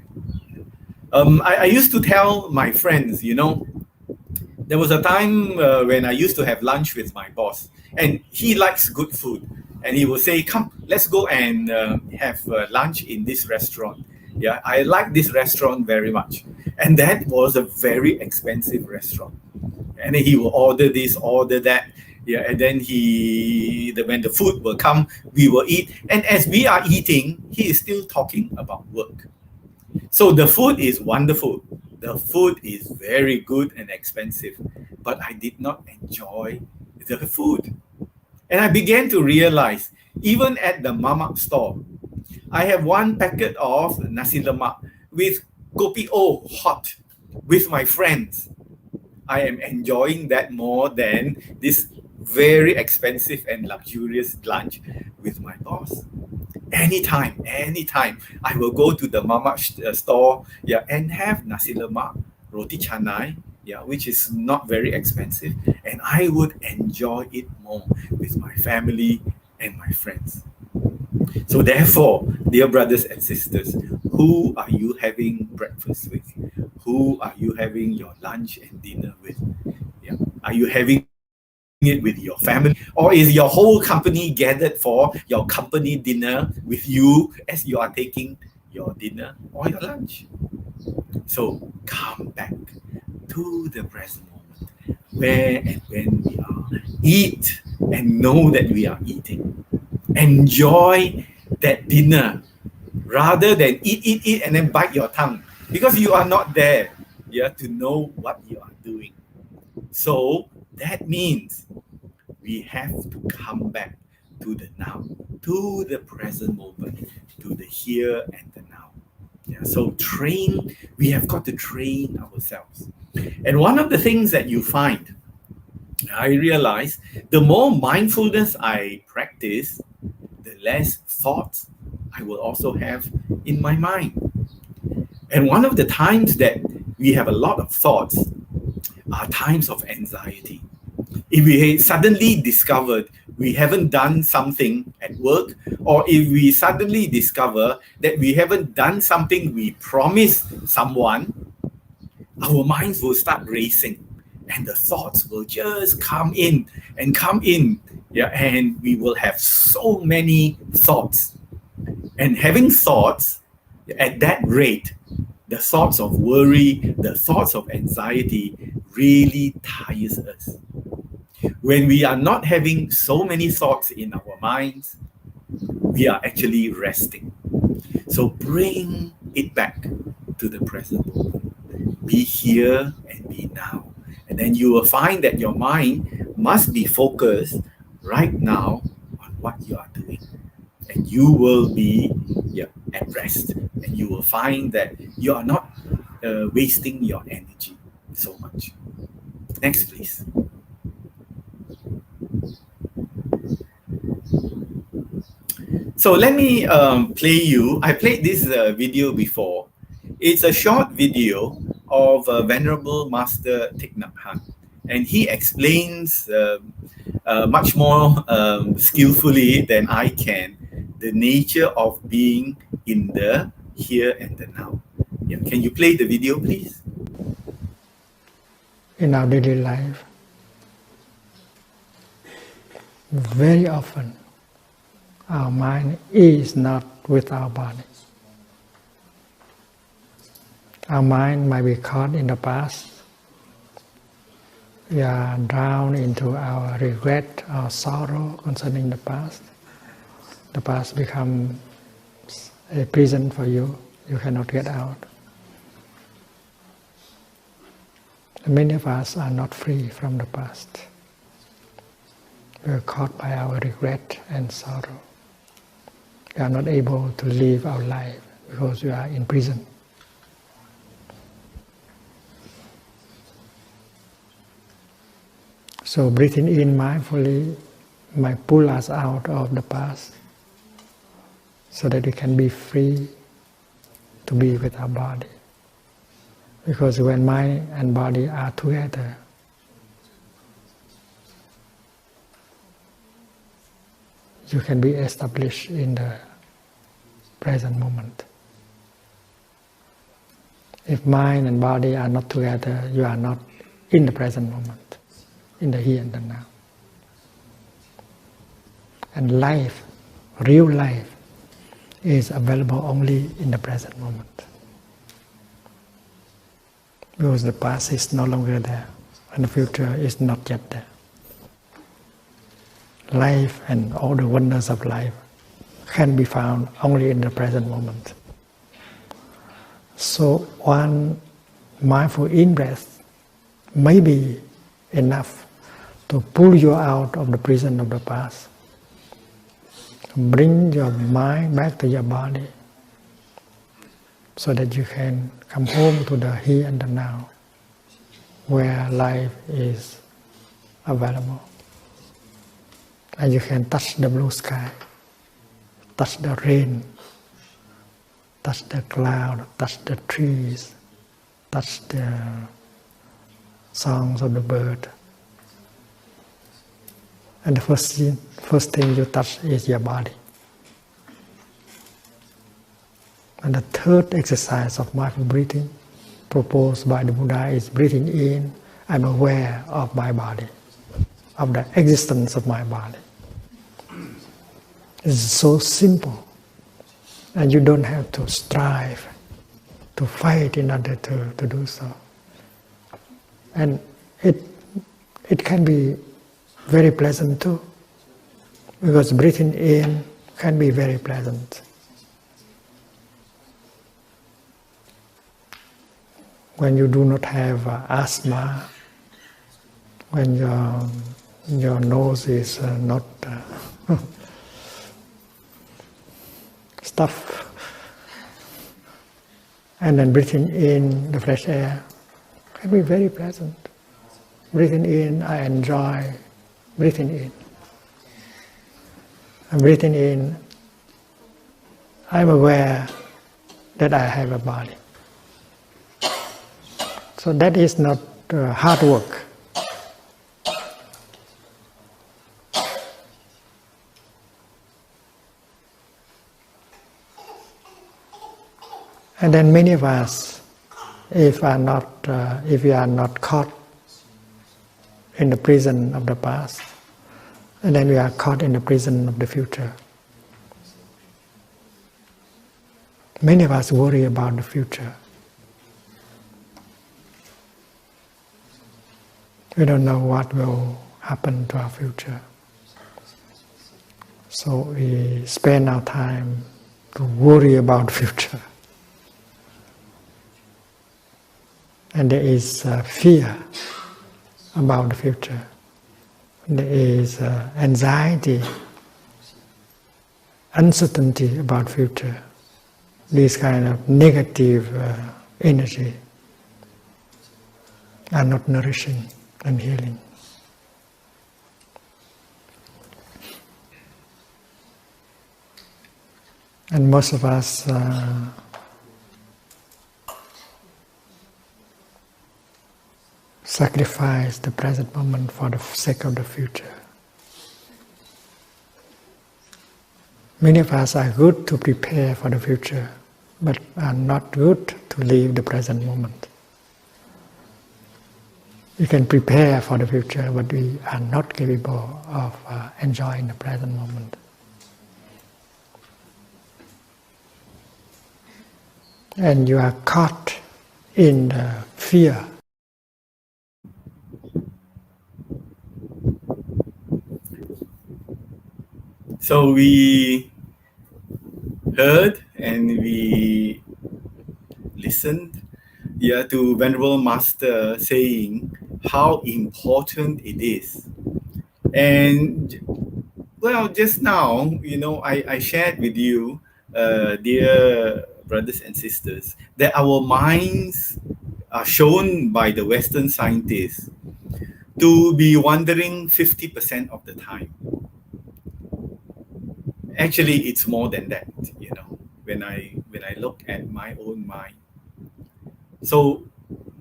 I used to tell my friends, there was a time when I used to have lunch with my boss, and he likes good food. and he will say, "Come, let's go and have lunch in this restaurant. Yeah, I like this restaurant very much." And that was a very expensive restaurant. And then he will order this, order that. Yeah, and then when the food will come, we will eat. And as we are eating, he is still talking about work. So the food is wonderful. The food is very good and expensive, but I did not enjoy the food. And I began to realize, even at the mamak store, I have one packet of nasi lemak with kopi O hot with my friends. I am enjoying that more than this very expensive and luxurious lunch with my boss. Anytime, I will go to the mamak store, yeah, and have nasi lemak, roti canai, yeah, which is not very expensive, and I would enjoy it more with my family and my friends. So therefore, dear brothers and sisters, who are you having breakfast with? Who are you having your lunch and dinner with? Yeah. Are you having it with your family, or is your whole company gathered for your company dinner with you as you are taking your dinner or your lunch? So come back to the present moment, where and when we are. Eat and know that we are eating. Enjoy that dinner rather than eat and then bite your tongue, because you are not there, yeah, to know what you are doing. So that means we have to come back to the now, to the present moment, to the here and the now. Yeah, so we have got to train ourselves. And one of the things that you find, I realize, the more mindfulness I practice, the less thoughts I will also have in my mind. And one of the times that we have a lot of thoughts are times of anxiety. If we suddenly discovered we haven't done something at work, or if we suddenly discover that we haven't done something we promised someone, our minds will start racing, and the thoughts will just come in, yeah, and we will have so many thoughts. And having thoughts at that rate, the thoughts of worry, the thoughts of anxiety really tires us. When we are not having so many thoughts in our minds, we are actually resting. So bring it back to the present moment. Be here and be now. And then you will find that your mind must be focused right now on what you are doing. And you will be at rest. And you will find that you are not wasting your energy so much. Next, please. So let me play you. I played this video before. It's a short video of Venerable Master Thich Nhat Hanh, and he explains much more skillfully than I can the nature of being in the here and the now. Yeah. Can you play the video, please? In our daily life, very often our mind is not with our body. Our mind might be caught in the past. We are drowned into our regret, our sorrow concerning the past. The past becomes a prison for you. You cannot get out. Many of us are not free from the past. We are caught by our regret and sorrow. We are not able to live our life because we are in prison. So breathing in mindfully might pull us out of the past so that we can be free to be with our body. Because when mind and body are together, you can be established in the present moment. If mind and body are not together, you are not in the present moment, in the here and the now. And life, real life, is available only in the present moment. Because the past is no longer there, and the future is not yet there. Life and all the wonders of life can be found only in the present moment. So one mindful in-breath may be enough to pull you out of the prison of the past, bring your mind back to your body, so that you can come home to the here and the now, where life is available. And you can touch the blue sky, touch the rain, touch the cloud, touch the trees, touch the songs of the bird. And the first thing you touch is your body. And the third exercise of mindful breathing proposed by the Buddha is breathing in. I'm aware of my body, of the existence of my body. It's so simple, and you don't have to strive, to fight in order to do so. And it can be very pleasant too, because breathing in can be very pleasant. When you do not have asthma, when your nose is not stuffed, and then breathing in the fresh air can be very pleasant. Breathing in, I enjoy breathing in. And breathing in, I'm aware that I have a body. So that is not hard work. And then many of us, if we are not caught in the prison of the past, and then we are caught in the prison of the future. Many of us worry about the future. We don't know what will happen to our future. So we spend our time to worry about the future. And there is fear about the future. There is anxiety, uncertainty about the future. This kind of negative energy are not nourishing and healing. And most of us sacrifice the present moment for the sake of the future. Many of us are good to prepare for the future, but are not good to live the present moment. We can prepare for the future, but we are not capable of enjoying the present moment. And you are caught in the fear. So we heard and we listened to Venerable Master saying how important it is. And well, just now, I shared with you, dear brothers and sisters, that our minds are shown by the Western scientists to be wandering 50% of the time. Actually, it's more than that, when I look at my own mind. So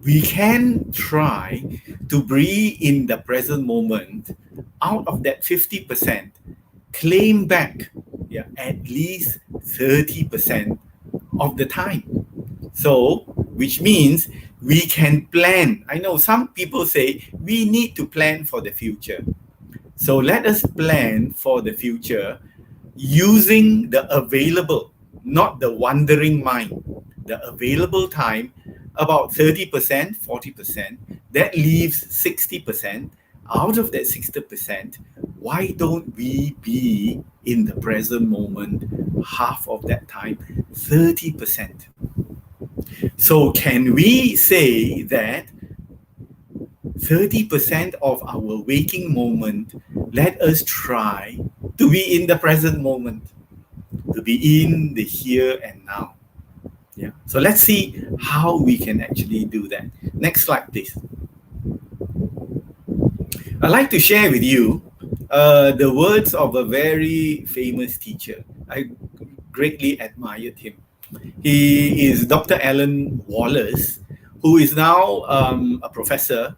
we can try to be in the present moment. Out of that 50%, claim back at least 30% of the time. So, which means we can plan. I know some people say we need to plan for the future. So let us plan for the future using the available, not the wandering mind, the available time, about 30%, 40%. That leaves 60%. Out of that 60%, why don't we be in the present moment half of that time, 30%? So can we say that 30% of our waking moment, let us try to be in the present moment, to be in the here and now? Yeah. So let's see how we can actually do that. Next slide, please. I'd like to share with you the words of a very famous teacher. I greatly admired him. He is Dr. Alan Wallace, who is now a professor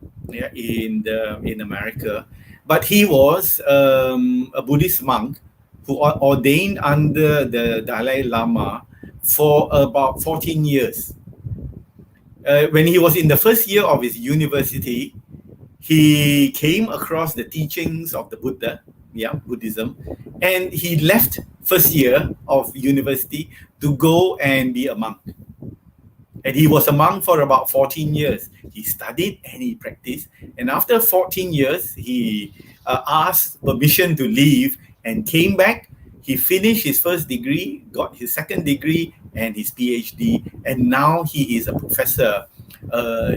in America. But he was a Buddhist monk who ordained under the Dalai Lama for about 14 years. When he was in the first year of his university, he came across the teachings of the Buddha, Buddhism, and he left first year of university to go and be a monk. And he was a monk for about 14 years. He studied and he practiced. And after 14 years, he asked permission to leave and came back. He finished his first degree, got his second degree and his PhD. And now he is a professor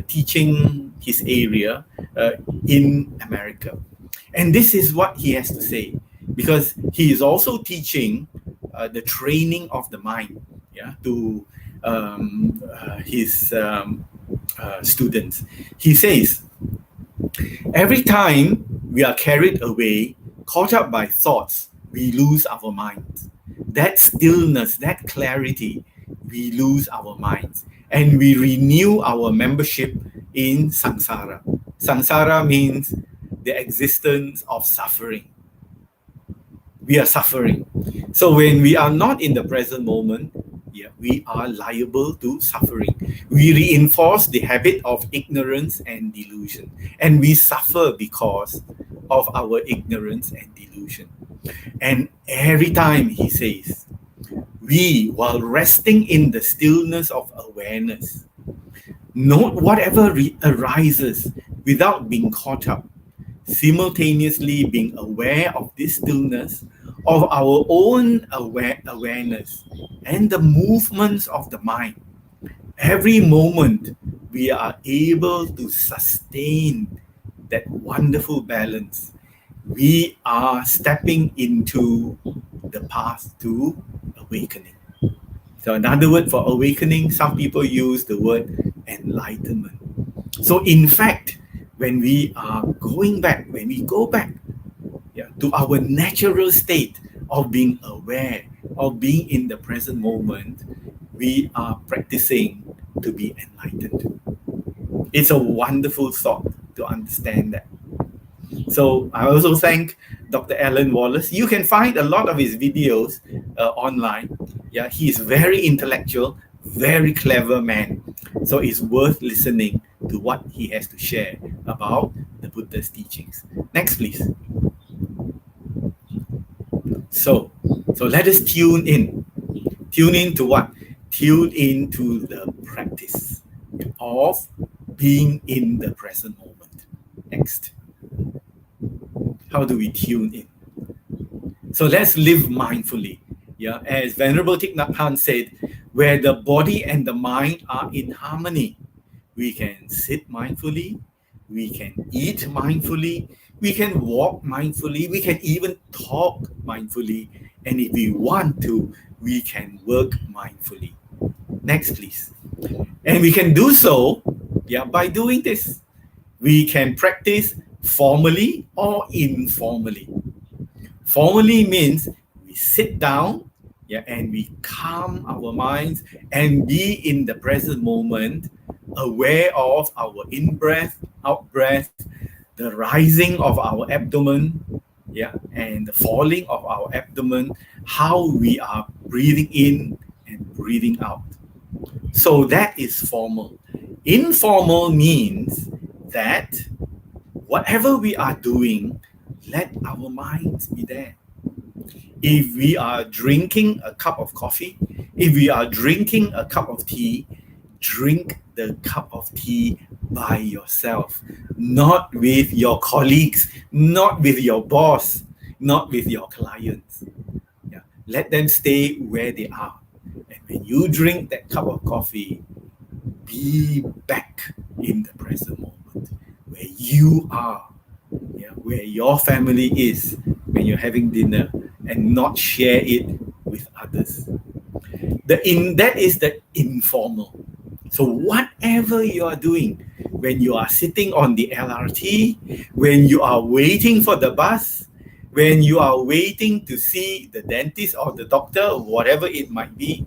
teaching his area in America. And this is what he has to say, because he is also teaching the training of the mind to his students. He says, every time we are carried away, caught up by thoughts, we lose our minds. That stillness, that clarity, we lose our minds. And we renew our membership in samsara. Samsara means the existence of suffering. We are suffering. So when we are not in the present moment, we are liable to suffering. We reinforce the habit of ignorance and delusion. And we suffer because of our ignorance and delusion. And every time, he says, we, while resting in the stillness of awareness, note whatever arises without being caught up, simultaneously being aware of this stillness, of our own awareness and the movements of the mind. Every moment we are able to sustain that wonderful balance. We are stepping into the path to awakening. So another word for awakening, some people use the word enlightenment. So in fact, when we are going back, when we go back to our natural state of being aware, of being in the present moment, we are practicing to be enlightened. It's a wonderful thought to understand that. So I also thank Dr. Alan Wallace. You can find a lot of his videos online. He is very intellectual, very clever man. So it's worth listening to what he has to share about the Buddha's teachings. Next, please. So let us tune in. Tune in to what? Tune into the practice of being in the present moment. Next. How do we tune in? So let's live mindfully. As Venerable Thich Nhat Hanh said, where the body and the mind are in harmony, we can sit mindfully, we can eat mindfully, we can walk mindfully, we can even talk mindfully, and if we want to, we can work mindfully. Next, please. And we can do so by doing this. We can practice formally or informally. Formally means we sit down and we calm our minds and be in the present moment, aware of our in-breath, out-breath, the rising of our abdomen, and the falling of our abdomen, how we are breathing in and breathing out. So that is formal. Informal means that whatever we are doing, let our minds be there. If we are drinking a cup of coffee, if we are drinking a cup of tea, drink the cup of tea by yourself, not with your colleagues, not with your boss, not with your clients. Yeah. Let them stay where they are. And when you drink that cup of coffee, be back in the present moment, where you are, where your family is, when you're having dinner, and not share it with others. That is the informal. So whatever you are doing, when you are sitting on the LRT, when you are waiting for the bus, when you are waiting to see the dentist or the doctor, whatever it might be,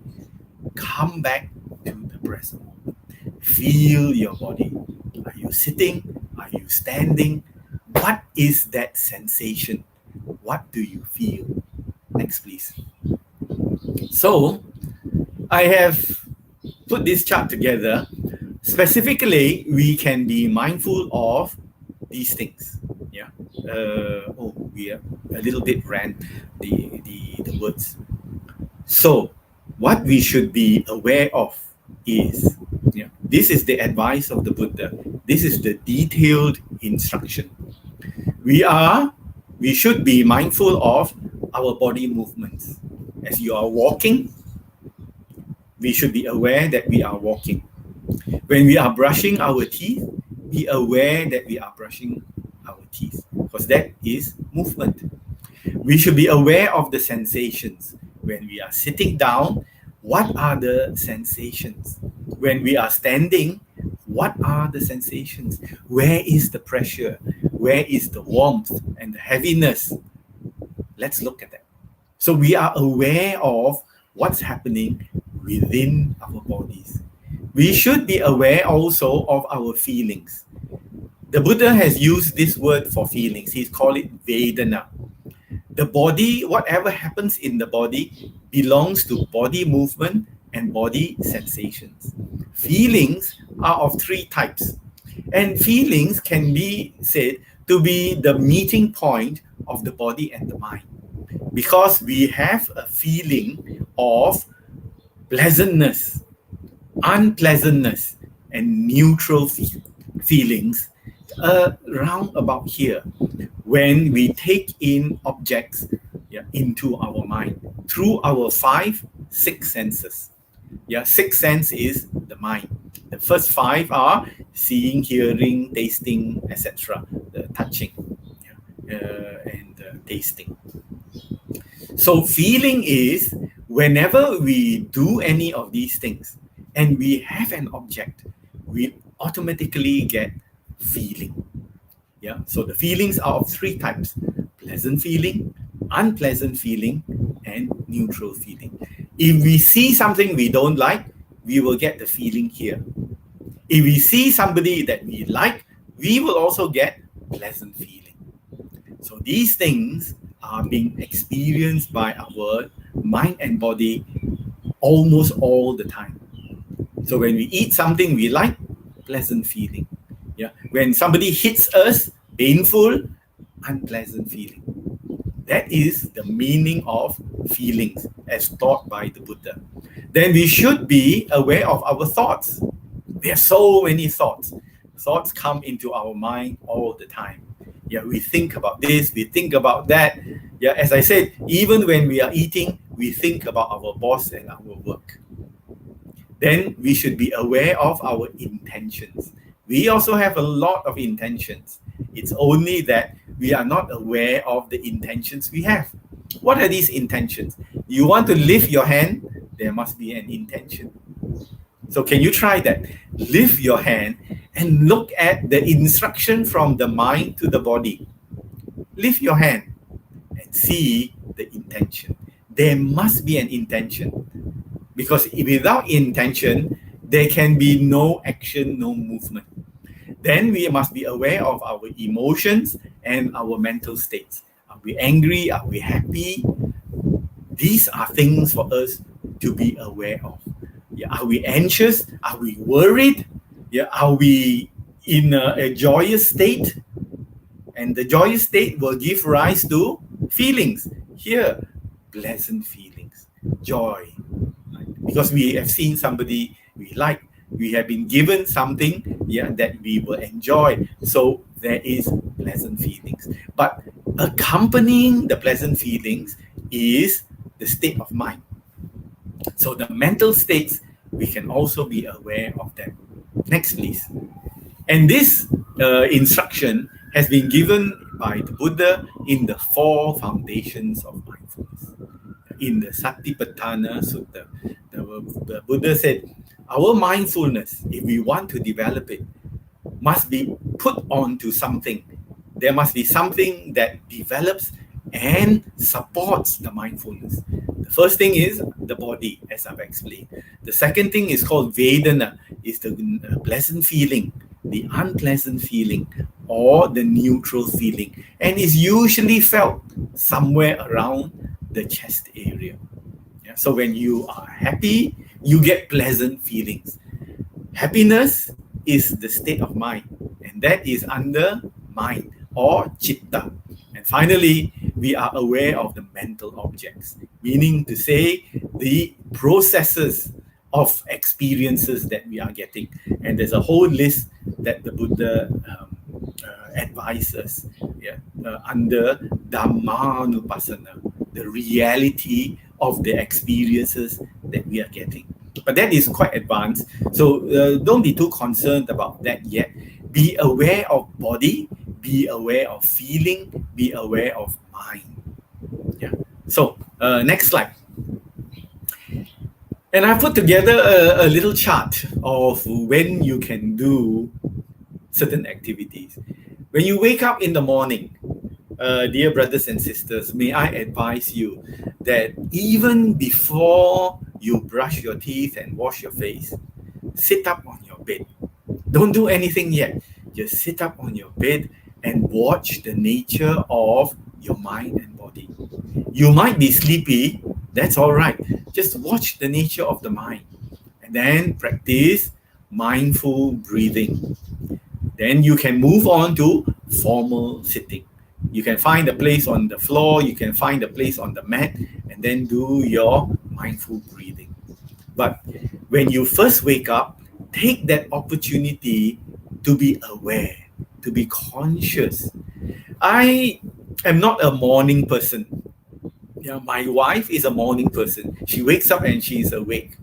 come back to the present moment. Feel your body. Are you sitting? Are you standing? What is that sensation? What do you feel? Next, please. So, I have put this chart together. Specifically, we can be mindful of these things. Yeah. We are a little bit ran the words. So, what we should be aware of is, this is the advice of the Buddha. This is the detailed instruction. We should be mindful of our body movements. As you are walking, we should be aware that we are walking. When we are brushing our teeth, be aware that we are brushing our teeth, because that is movement. We should be aware of the sensations. When we are sitting down, what are the sensations? When we are standing, what are the sensations? Where is the pressure? Where is the warmth and the heaviness? Let's look at that. So we are aware of what's happening within our bodies. We should be aware also of our feelings. The Buddha has used this word for feelings. He's called it Vedana. The body, whatever happens in the body, belongs to body movement and body sensations. Feelings are of three types. And feelings can be said to be the meeting point of the body and the mind. Because we have a feeling of pleasantness, unpleasantness, and neutral feelings around about here when we take in objects into our mind through our 5, 6 senses. Sixth sense is the mind. The first 5 are seeing, hearing, tasting, etc. The touching and tasting. So feeling is whenever we do any of these things and we have an object, we automatically get feeling. So the feelings are of 3 types: pleasant feeling, unpleasant feeling, and neutral feeling. If we see something we don't like, we will get the feeling here. If we see somebody that we like, we will also get pleasant feeling. So these things are being experienced by our mind and body almost all the time. So when we eat something we like, pleasant feeling. When somebody hits us, painful, unpleasant feeling. That is the meaning of feelings as taught by the Buddha. Then we should be aware of our thoughts. There are so many thoughts. Thoughts come into our mind all the time. We think about this, we think about that. As I said, even when we are eating, we think about our boss and our work. Then we should be aware of our intentions. We also have a lot of intentions. It's only that we are not aware of the intentions we have. What are these intentions? You want to lift your hand, there must be an intention. So can you try that? Lift your hand and look at the instruction from the mind to the body. Lift your hand and see the intention. There must be an intention, because without intention, there can be no action, no movement. Then we must be aware of our emotions and our mental states. Are we angry? Are we happy? These are things for us to be aware of. Are we anxious? Are we worried? Are we in a joyous state? and the joyous state will give rise to feelings. Here, pleasant feelings, joy. Because we have seen somebody we like, we have been given something that we will enjoy. So there is pleasant feelings. But accompanying the pleasant feelings is the state of mind. So the mental states, we can also be aware of them. Next, please. And this instruction has been given by the Buddha in the 4 foundations of mindfulness. In the Satipatthana Sutta, the Buddha said, our mindfulness, if we want to develop it, must be put onto something. There must be something that develops and supports the mindfulness. The first thing is the body, as I've explained. The second thing is called Vedana, is the pleasant feeling, the unpleasant feeling, or the neutral feeling, and is usually felt somewhere around the chest area. So when you are happy, you get pleasant feelings. Happiness is the state of mind, and that is under mind or chitta. And finally, we are aware of the mental objects, meaning to say the processes of experiences that we are getting. And there's a whole list that the Buddha advises under Dhammanupassana, the reality of the experiences that we are getting. But that is quite advanced, so don't be too concerned about that yet. Be aware of body, be aware of feeling, be aware of mind. So next slide. And I put together a little chart of when you can do certain activities. When you wake up in the morning, dear brothers and sisters, may I advise you that even before you brush your teeth and wash your face, sit up on your bed. Don't do anything yet. Just sit up on your bed and watch the nature of your mind and body. You might be sleepy, that's all right. Just watch the nature of the mind. And then practice mindful breathing. Then you can move on to formal sitting. You can find a place on the floor, you can find a place on the mat, and then do your mindful breathing. But when you first wake up, take that opportunity to be aware, to be conscious. I am not a morning person. My wife is a morning person. She wakes up and she's awake.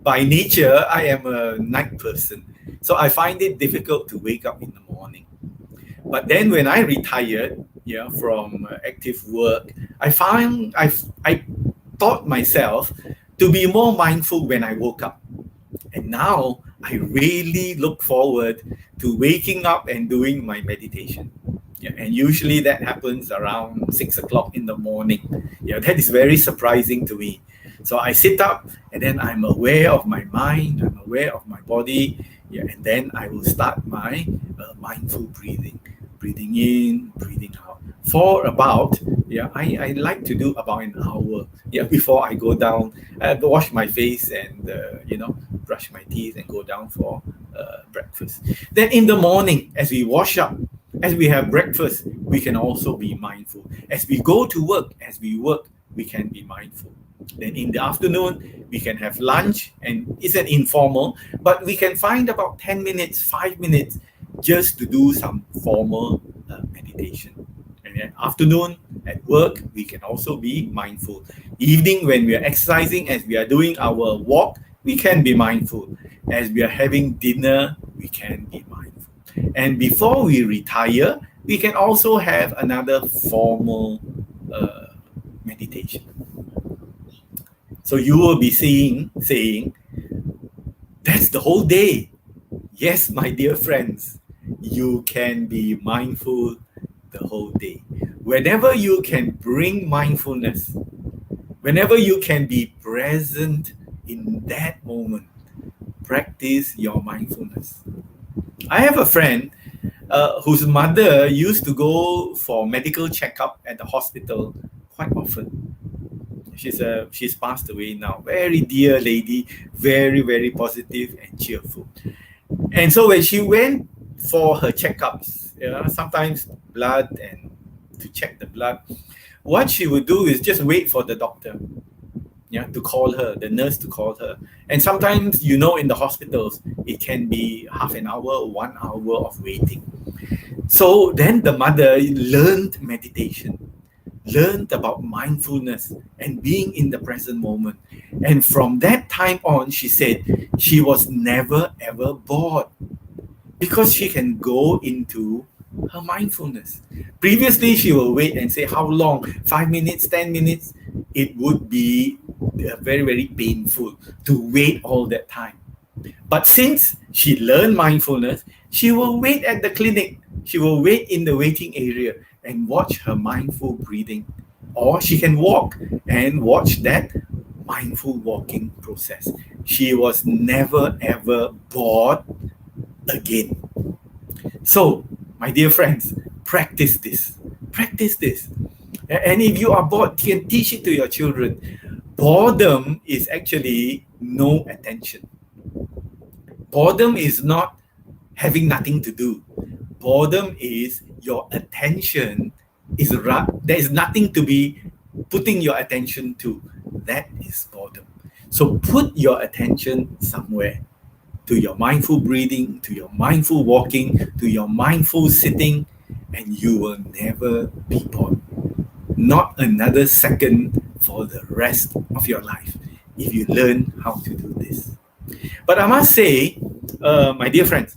By nature, I am a night person. So I find it difficult to wake up in the morning. But then when I retired from active work, I taught myself to be more mindful when I woke up. And now I really look forward to waking up and doing my meditation. And usually that happens around 6 o'clock in the morning. That is very surprising to me. So I sit up and then I'm aware of my mind, I'm aware of my body, and then I will start my mindful breathing. Breathing in, breathing out. For about, I like to do about an hour before I go down. I wash my face and, brush my teeth and go down for breakfast. Then in the morning, as we wash up, as we have breakfast, we can also be mindful. As we go to work, as we work, we can be mindful. Then in the afternoon, we can have lunch, and it's an informal, but we can find about 10 minutes, 5 minutes, just to do some formal meditation. And then afternoon at work, we can also be mindful. Evening, when we are exercising, as we are doing our walk, we can be mindful. As we are having dinner, we can be mindful. And before we retire, we can also have another formal meditation. So you will be saying, that's the whole day. Yes, my dear friends, you can be mindful the whole day. Whenever you can bring mindfulness, whenever you can be present in that moment, practice your mindfulness. I have a friend whose mother used to go for medical checkup at the hospital quite often. She's passed away now. Very dear lady, very, very positive and cheerful. And so when she went for her checkups, sometimes blood and to check the blood, what she would do is just wait for the doctor, to call her, the nurse to call her. And sometimes, in the hospitals, it can be half an hour, 1 hour of waiting. So then the mother learned meditation, learned about mindfulness and being in the present moment. And from that time on, she said she was never ever bored because she can go into her mindfulness. Previously, she will wait and say, how long? 5 minutes, 10 minutes? It would be very, very painful to wait all that time. But since she learned mindfulness, she will wait at the clinic. She will wait in the waiting area and watch her mindful breathing. Or she can walk and watch that mindful walking process. She was never ever bored again. So, my dear friends, practice this. Practice this. And if you are bored, you can teach it to your children. Boredom is actually no attention. Boredom is not having nothing to do. Boredom is your attention is there is nothing to be putting your attention to. That is boredom. So put your attention somewhere, to your mindful breathing, to your mindful walking, to your mindful sitting, and you will never be bored. Not another second for the rest of your life if you learn how to do this. But I must say, my dear friends,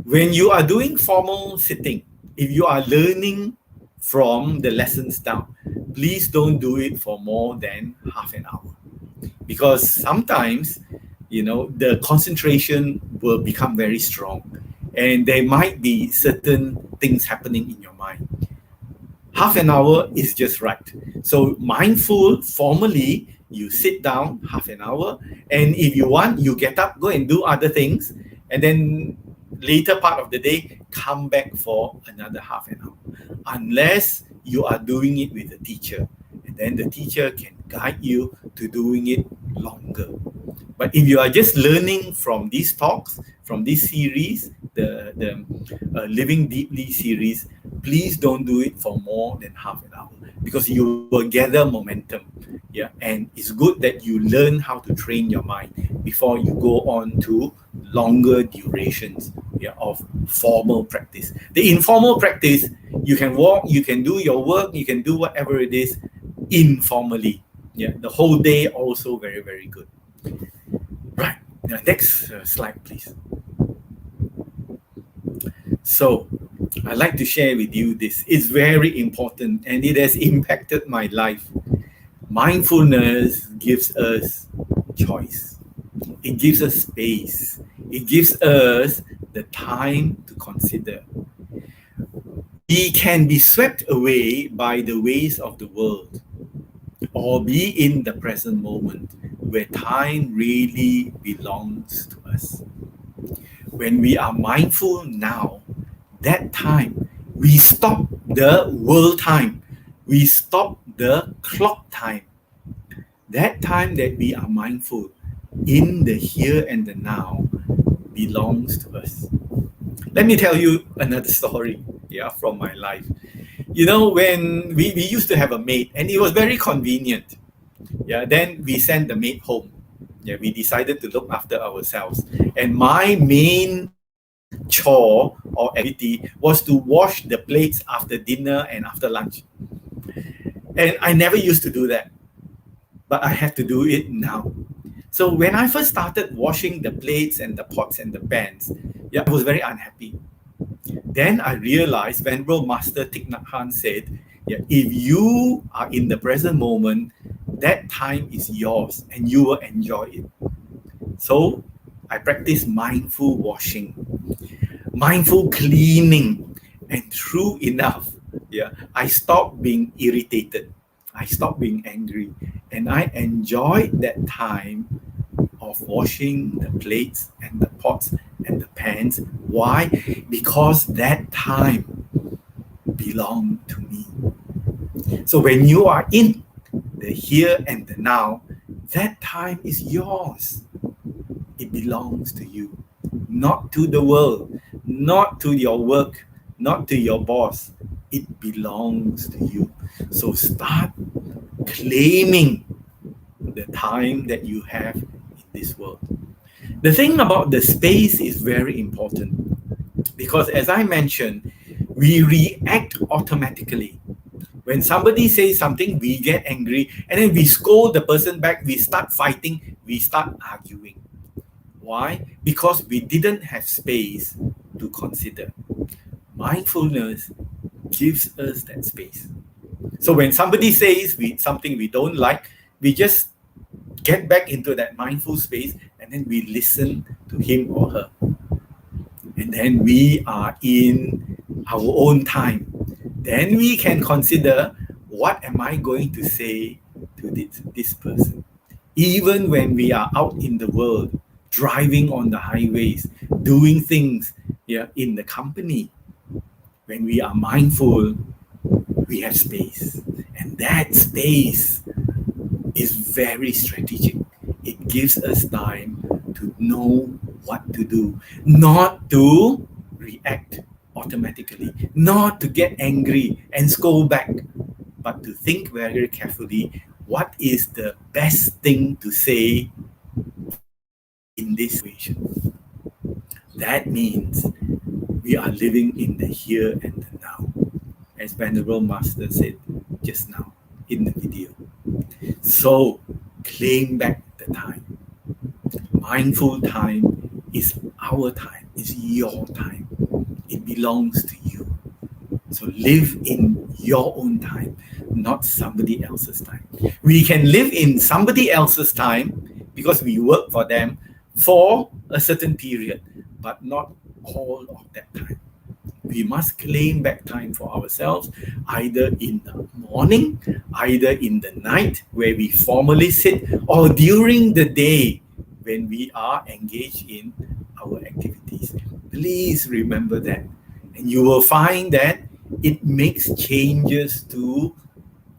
when you are doing formal sitting, if you are learning from the lessons down, please don't do it for more than half an hour. Because sometimes, the concentration will become very strong and there might be certain things happening in your mind. Half an hour is just right. So mindful, formally, you sit down half an hour, and if you want, you get up, go and do other things, and then later part of the day, come back for another half an hour. Unless you are doing it with a teacher, and then the teacher can guide you to doing it longer. But if you are just learning from these talks, from this series, the Living Deeply series, please don't do it for more than half an hour, because you will gather momentum. And it's good that you learn how to train your mind before you go on to longer durations of formal practice. The informal practice, you can walk, you can do your work, you can do whatever it is informally. The whole day also very, very good. Right, next slide, please. So, I'd like to share with you this. It's very important and it has impacted my life. Mindfulness gives us choice. It gives us space. It gives us the time to consider. We can be swept away by the ways of the world, or be in the present moment where time really belongs to us. When we are mindful now, that time, we stop the world time. We stop the clock time. That time that we are mindful in the here and the now belongs to us. Let me tell you another story from my life. When we used to have a maid, and it was very convenient. Then we sent the maid home. We decided to look after ourselves. And my main chore or activity was to wash the plates after dinner and after lunch. And I never used to do that, but I have to do it now. So when I first started washing the plates and the pots and the pans, I was very unhappy. Then I realized Venerable Master Thich Nhat Hanh said, if you are in the present moment, that time is yours and you will enjoy it. So I practice mindful washing, mindful cleaning, and true enough, I stopped being irritated. I stopped being angry, and I enjoyed that time of washing the plates and the pots and the pans. Why? Because that time belonged to me. So when you are in the here and the now, that time is yours. It belongs to you, not to the world, not to your work, not to your boss, It belongs to you. So start claiming the time that you have in this world. The thing about the space is very important because, as I mentioned, we react automatically. When somebody says something, we get angry and then we scold the person back, we start fighting, we start arguing. Why? Because we didn't have space to consider. Mindfulness gives us that space. So when somebody says something we don't like, we just get back into that mindful space and then we listen to him or her. And then we are in our own time. Then we can consider, what am I going to say to this person? Even when we are out in the world, driving on the highways, doing things in the company, when we are mindful, we have space. And that space is very strategic. It gives us time to know what to do, not to react automatically, not to get angry and scold back, but to think very carefully, what is the best thing to say in this situation? That means we are living in the here and the now, as Venerable Master said just now in the video. So claim back the time. Mindful time is our time, is your time. It belongs to you. So live in your own time, not somebody else's time. We can live in somebody else's time because we work for them for a certain period, but not all of that time. We must claim back time for ourselves, either in the morning, either in the night where we formally sit, or during the day when we are engaged in our activities. Please remember that. And you will find that it makes changes to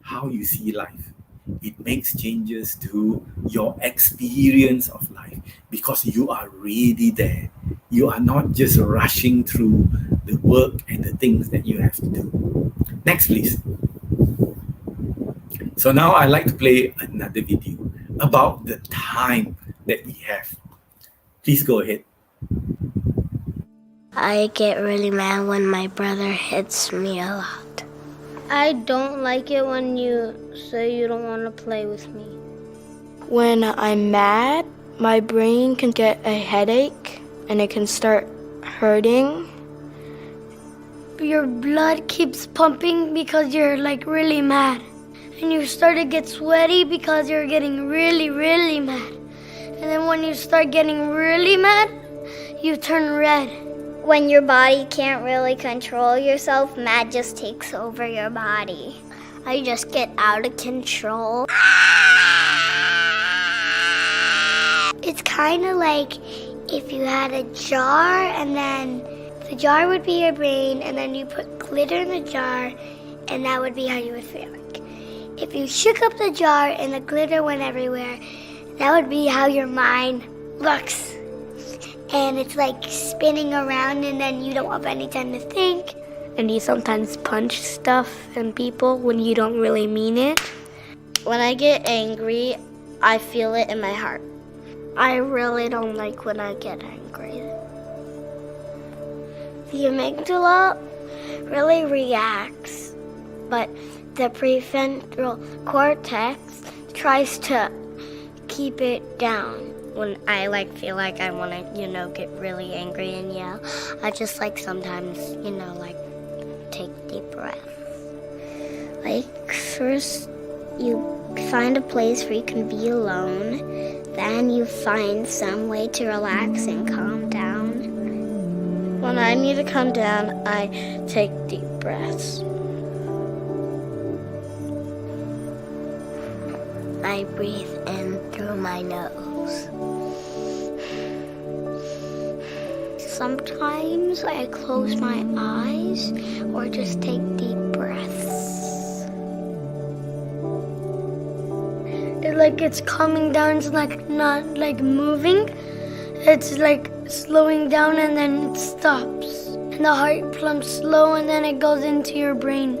how you see life. It makes changes to your experience of life because you are really there. You are not just rushing through the work and the things that you have to do. Next, please. So now I'd like to play another video about the time that we have. Please go ahead. I get really mad when my brother hits me a lot. I don't like it when you say you don't want to play with me. When I'm mad, my brain can get a headache and it can start hurting. Your blood keeps pumping because you're like really mad. And you start to get sweaty because you're getting really, really mad. And then when you start getting really mad, you turn red. When your body can't really control yourself, mad just takes over your body. I just get out of control. It's kind of like if you had a jar and then the jar would be your brain and then you put glitter in the jar and that would be how you would feel like. If you shook up the jar and the glitter went everywhere, that would be how your mind looks. And it's like spinning around and then you don't have any time to think. And you sometimes punch stuff and people when you don't really mean it. When I get angry, I feel it in my heart. I really don't like when I get angry. The amygdala really reacts, but the prefrontal cortex tries to keep it down. When I feel like I want to, get really angry and yell, I just sometimes, take deep breaths. First you find a place where you can be alone, then you find some way to relax and calm down. When I need to calm down, I take deep breaths. I breathe in through my nose. Sometimes I close my eyes or just take deep breaths. It's coming down, it's not moving. It's slowing down and then it stops. and the heart pumps slow, and then it goes into your brain.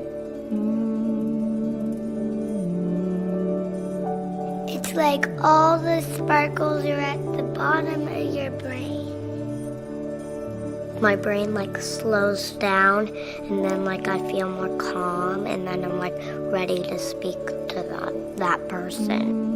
It's like all the sparkles are at the bottom of your brain. My brain like slows down, and then like I feel more calm, and then I'm like ready to speak to that person.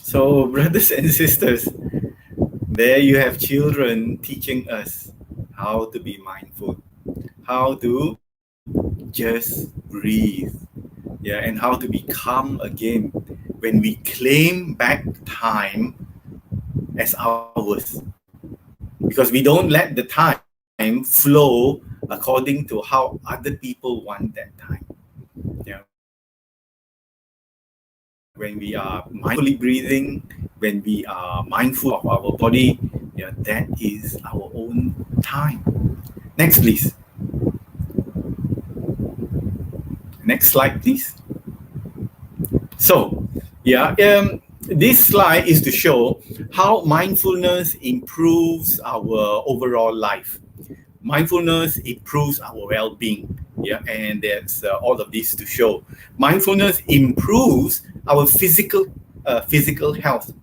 So, brothers and sisters, there you have children teaching us how to be mindful, how to just breathe, and how to be calm again when we claim back time as ours, because we don't let the time flow according to how other people want that time. When we are mindfully breathing, when we are mindful of our body, that is our own time. Next, please. Next slide, please. So, this slide is to show how mindfulness improves our overall life. Mindfulness improves our well-being. And there's all of this to show. Mindfulness improves our physical health,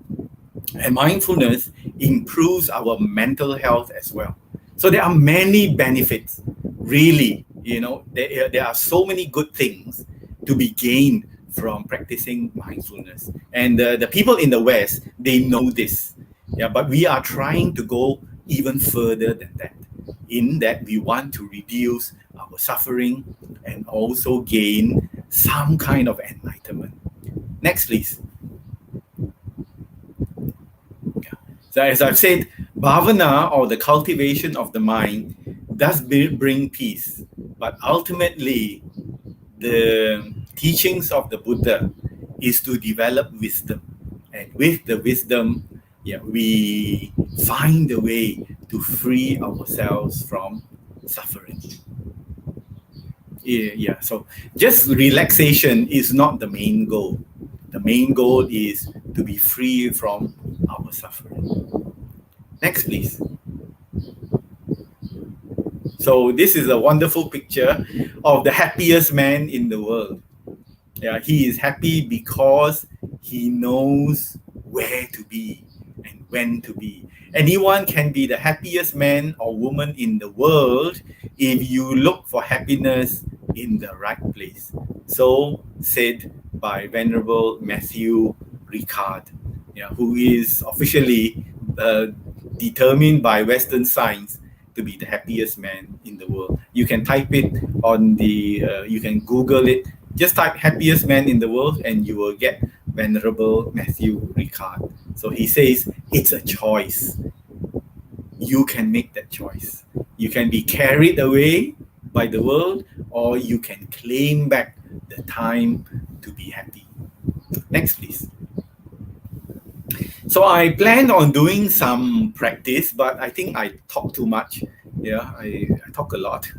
and mindfulness improves our mental health as well. So there are many benefits, really. There are so many good things to be gained from practicing mindfulness. And the people in the West, they know this. But we are trying to go even further than that, in that we want to reduce our suffering and also gain some kind of enlightenment. Next, please. So as I've said, bhavana, or the cultivation of the mind, does bring peace. But ultimately, the teachings of the Buddha is to develop wisdom. And with the wisdom, we find a way to free ourselves from suffering. So just relaxation is not the main goal. The main goal is to be free from our suffering. Next, please. So this is a wonderful picture of the happiest man in the world. He is happy because he knows where to be and when to be. Anyone can be the happiest man or woman in the world if you look for happiness in the right place. So said by Venerable Matthew Ricard, who is officially determined by Western science to be the happiest man in the world. You can type it on you can Google it. Just type happiest man in the world and you will get Venerable Matthew Ricard. So he says, it's a choice. You can make that choice. You can be carried away by the world, or you can claim back the time to be happy. Next, please. So I plan on doing some practice, but I think I talk too much. I talk a lot.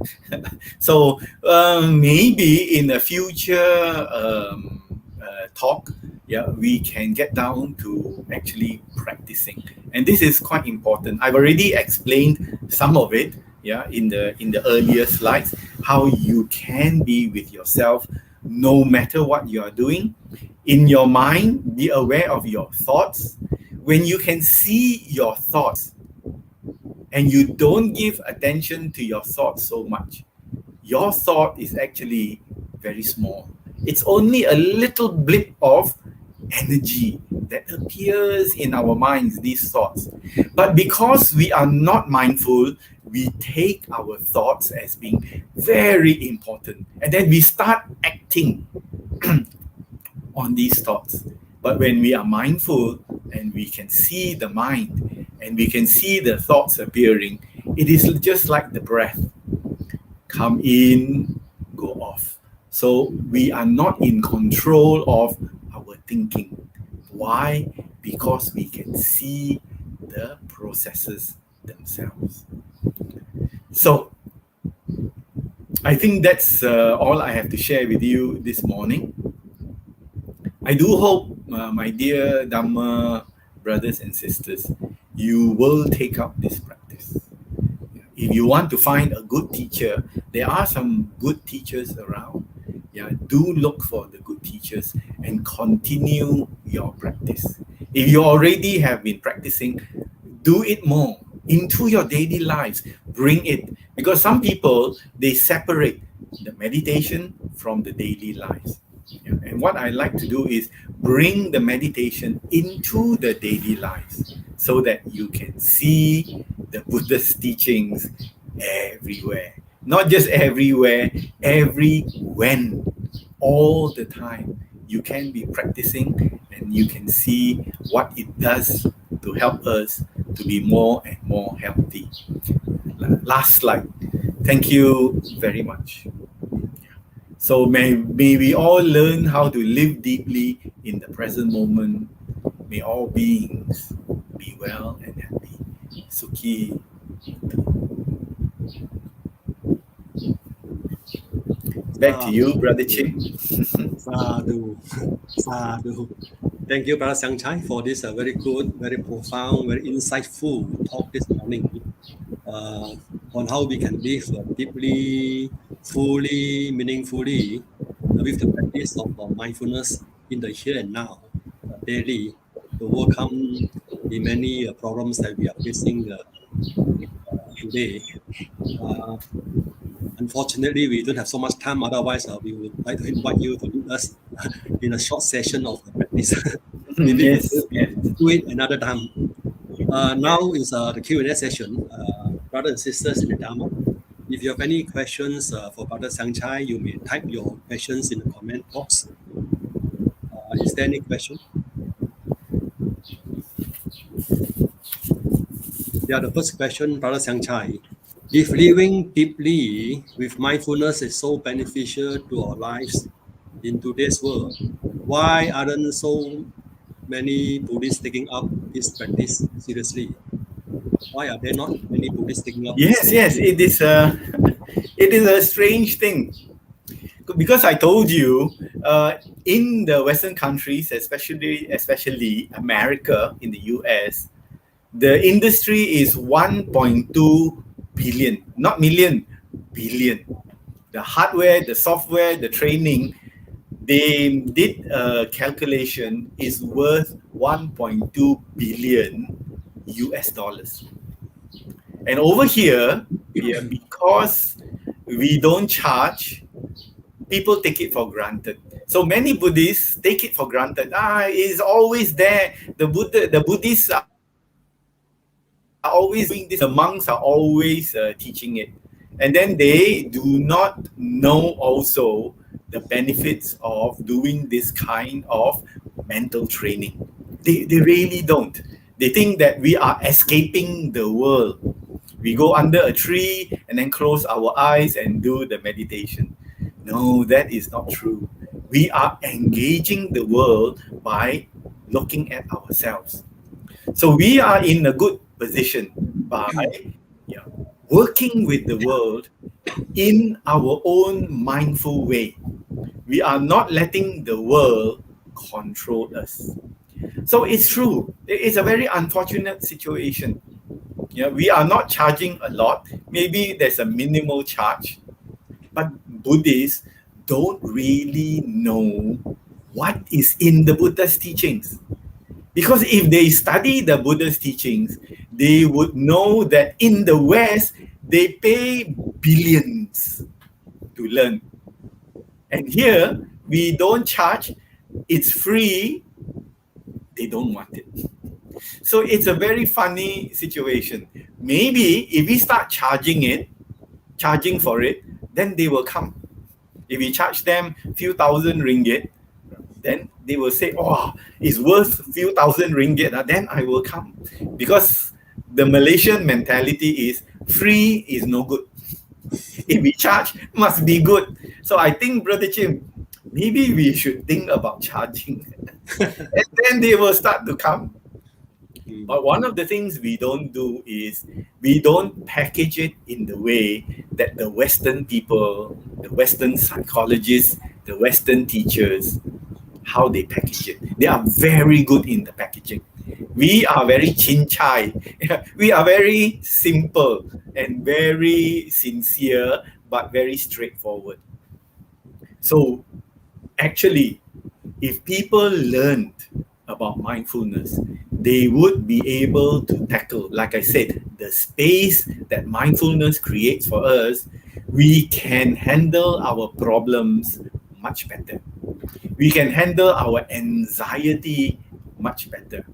So maybe in a future talk, we can get down to actually practicing. And this is quite important. I've already explained some of it, in the earlier slides, how you can be with yourself no matter what you are doing. In your mind, be aware of your thoughts. when you can see your thoughts and you don't give attention to your thoughts so much, your thought is actually very small. It's only a little blip of energy that appears in our minds, these thoughts. But because we are not mindful, we take our thoughts as being very important. And then we start acting on these thoughts. But when we are mindful and we can see the mind and we can see the thoughts appearing, it is just like the breath. Come in, go off. So we are not in control of our thinking. Why? Because we can see the processes themselves. So I think that's all I have to share with you this morning. I do hope, my dear Dhamma brothers and sisters, you will take up this practice. If you want to find a good teacher, there are some good teachers around. Yeah, do look for the good teachers and continue your practice. If you already have been practicing, do it more into your daily lives. Bring it, because some people, they separate the meditation from the daily lives. Yeah, and what I like to do is bring the meditation into the daily lives so that you can see the Buddha's teachings everywhere. Not just everywhere, every when, all the time. You can be practicing and you can see what it does to help us to be more and more healthy. Last slide. Thank you very much. So may we all learn how to live deeply in the present moment. May all beings be well and happy. Sukhi. Back to you, Brother Ching. Sadhu. Sadhu. Thank you, Brother Sangchai, for this very good, very profound, very insightful talk this morning on how we can live deeply, fully, meaningfully with the practice of mindfulness in the here and now, daily, to overcome the many problems that we are facing today. Unfortunately, we don't have so much time. Otherwise, we would like to invite you to lead us in a short session of the practice. Maybe Yes. do it another time. Now is the Q&A session. Brothers and sisters in the Dhamma, if you have any questions for Brother Sangchai, you may type your questions in the comment box. Is there any question? Yeah, the first question, Brother Sangchai. If living deeply with mindfulness is so beneficial to our lives in today's world, why aren't so many Buddhists taking up this practice seriously? Why are there not many Buddhists taking up Yes, this? yes, it is a strange thing. Because I told you, in the Western countries, especially America, in the US, the industry is 1.2 billion, not million, billion. The hardware, the software, the training, they did a calculation, is worth 1.2 billion US dollars. And over here, because we don't charge, people take it for granted. So many Buddhists take it for granted. It's always there. The Buddhists are always doing this. The monks are always teaching it. And then they do not know also the benefits of doing this kind of mental training. They really don't. They think that we are escaping the world. We go under a tree and then close our eyes and do the meditation. No, that is not true. We are engaging the world by looking at ourselves. So we are in a good position by working with the world in our own mindful way. We are not letting the world control us. So it's true. It's a very unfortunate situation. We are not charging a lot. Maybe there's a minimal charge. But Buddhists don't really know what is in the Buddha's teachings. Because if they study the Buddha's teachings, they would know that in the West, they pay billions to learn. And here, we don't charge, it's free, they don't want it. So it's a very funny situation. Maybe if we start charging for it, then they will come. If we charge them a few thousand ringgit, then they will say, oh, it's worth a few thousand ringgit, then I will come. Because the Malaysian mentality is free is no good. If we charge, must be good. So I think, Brother Chim, maybe we should think about charging. And then they will start to come. But one of the things we don't do is we don't package it in the way that the Western people, the Western psychologists, the Western teachers, how they package it. They are very good in the packaging. We are very chin-chai. We are very simple and very sincere, but very straightforward. So actually, if people learned about mindfulness, they would be able to tackle, like I said, the space that mindfulness creates for us. We can handle our problems much better. We can handle our anxiety much better.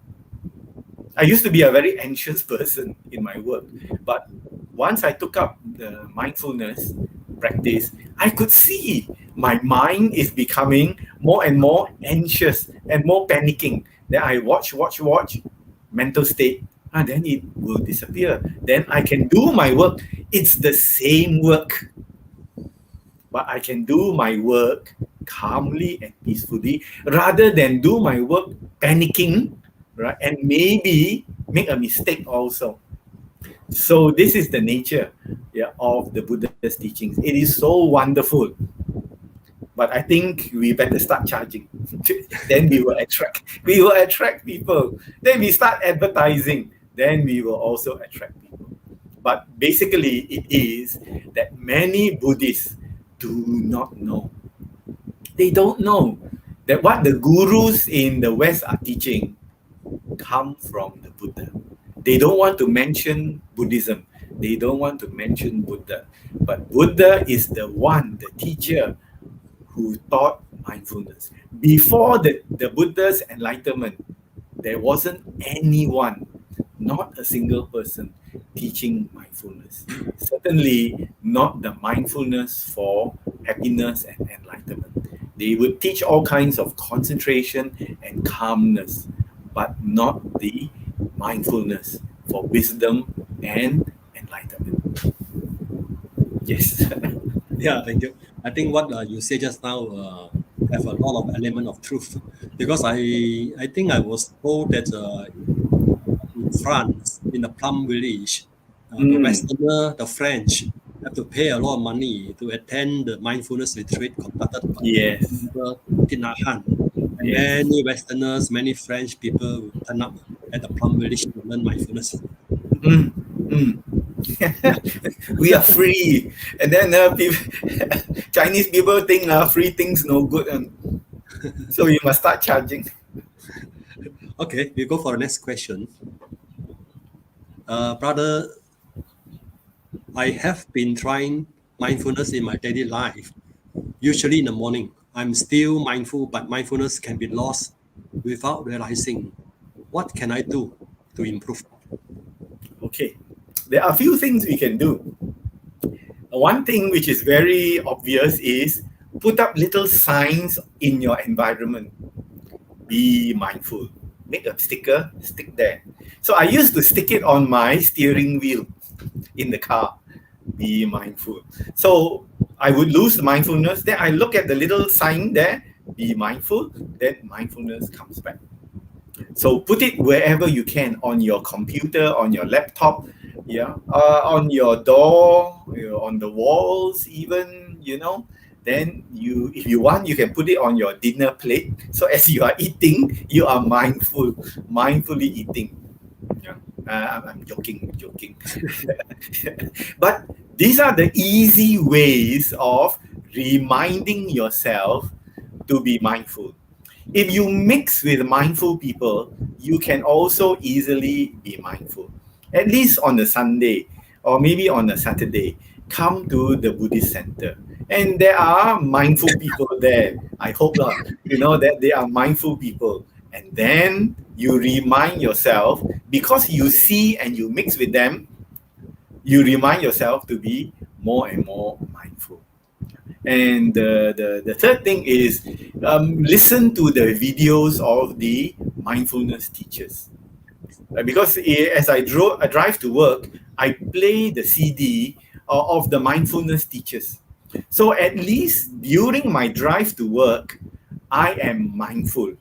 I used to be a very anxious person in my work, but once I took up the mindfulness practice, I could see my mind is becoming more and more anxious and more panicking. Then I watch, mental state, and then it will disappear. Then I can do my work. It's the same work, but I can do my work calmly and peacefully rather than do my work panicking, right? And maybe make a mistake also. So this is the nature of the Buddha's teachings. It is so wonderful. But I think we better start charging. Then we will attract people. Then we start advertising. Then we will also attract people. But basically, it is that many Buddhists do not know. They don't know that what the gurus in the West are teaching come from the Buddha. They don't want to mention Buddhism. They don't want to mention Buddha. But Buddha is the one, the teacher, who taught mindfulness. Before the Buddha's enlightenment, there wasn't anyone, not a single person, teaching mindfulness. Certainly not the mindfulness for happiness and enlightenment. They would teach all kinds of concentration and calmness, but not the mindfulness for wisdom and enlightenment. Yes. Yeah, thank you. I think what you said just now have a lot of element of truth, because I think I was told that in France, in the plum village, the Westerner, the French, have to pay a lot of money to attend the mindfulness retreat conducted by Tinahan. Many Westerners, many French people will turn up at the plum village to learn mindfulness. We are free, and then Chinese people think free things no good, so you must start charging. Okay, we go for the next question. Brother, I have been trying mindfulness in my daily life. Usually in the morning, I'm still mindful, but mindfulness can be lost without realizing. What can I do to improve? Okay, there are a few things we can do. One thing which is very obvious is put up little signs in your environment. Be mindful. Make a sticker, stick there. So I used to stick it on my steering wheel in the car. Be mindful. So I would lose the mindfulness. Then I look at the little sign there. Be mindful. Then mindfulness comes back. So put it wherever you can, on your computer, on your laptop, on your door, on the walls even, Then if you want, you can put it on your dinner plate. So as you are eating, you are mindfully eating. I'm joking. But these are the easy ways of reminding yourself to be mindful. If you mix with mindful people, you can also easily be mindful. At least on a Sunday or maybe on a Saturday, come to the Buddhist center. And there are mindful people there. I hope that they are mindful people. And then you remind yourself, because you see and you mix with them, you remind yourself to be more and more mindful. And the third thing is listen to the videos of the mindfulness teachers. Because as I drive to work, I play the CD of the mindfulness teachers. So at least during my drive to work, I am mindful,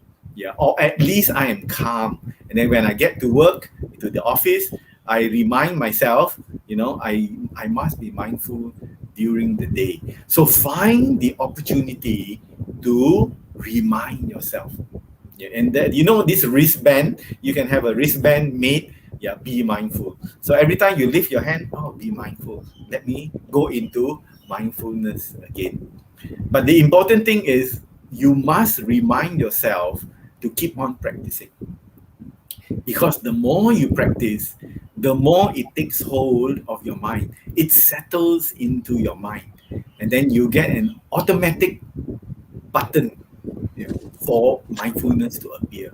or at least I am calm. And then when I get to work, to the office, I remind myself, I must be mindful during the day. So find the opportunity to remind yourself. And that, this wristband, you can have a wristband made, be mindful. So every time you lift your hand, be mindful. Let me go into mindfulness again. But the important thing is you must remind yourself to keep on practicing. Because the more you practice, the more it takes hold of your mind. It settles into your mind. And then you get an automatic button for mindfulness to appear.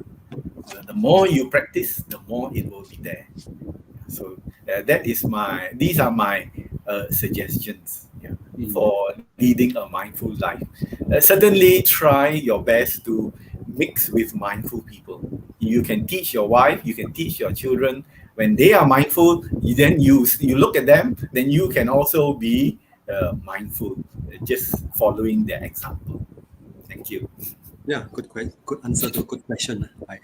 The more you practice, the more it will be there. So these are my suggestions for leading a mindful life. Certainly try your best to mix with mindful people. You can teach your wife, you can teach your children. When they are mindful, then you look at them, then you can also be mindful, just following their example. Thank you. Yeah, good answer to a good question. Right.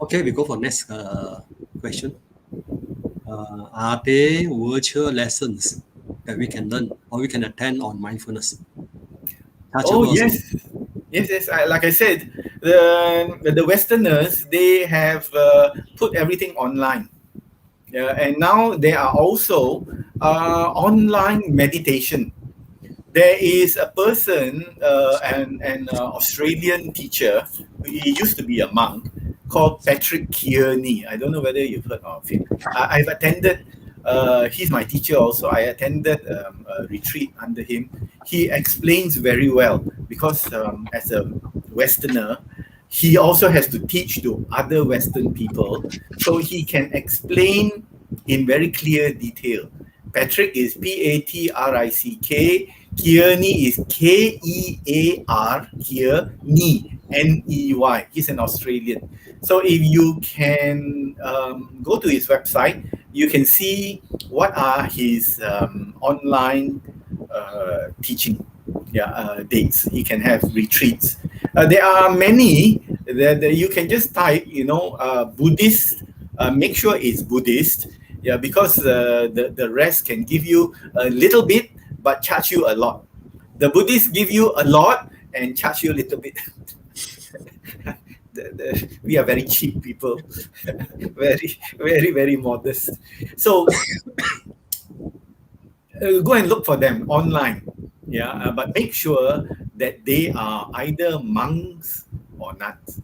Okay, we go for next question. Are there virtual lessons that we can learn or we can attend on mindfulness? Yes. Like I said, the Westerners, they have put everything online. And now there are also online meditation. There is a person, an Australian teacher, he used to be a monk, called Patrick Kearney. I don't know whether you've heard of him. I've attended, he's my teacher also. I attended a retreat under him. He explains very well because as a Westerner, he also has to teach to other Western people. So he can explain in very clear detail. Patrick is Patrick. Kearney is Kear, Kearney, Ney. He's an Australian. So if you can go to his website, you can see what are his online teaching dates. He can have retreats. There are many that you can just type, Buddhist. Make sure it's Buddhist. Because the rest can give you a little bit but charge you a lot. The Buddhists give you a lot and charge you a little bit. We are very cheap people, very, very, very modest. So go and look for them online. But make sure that they are either monks or nuns.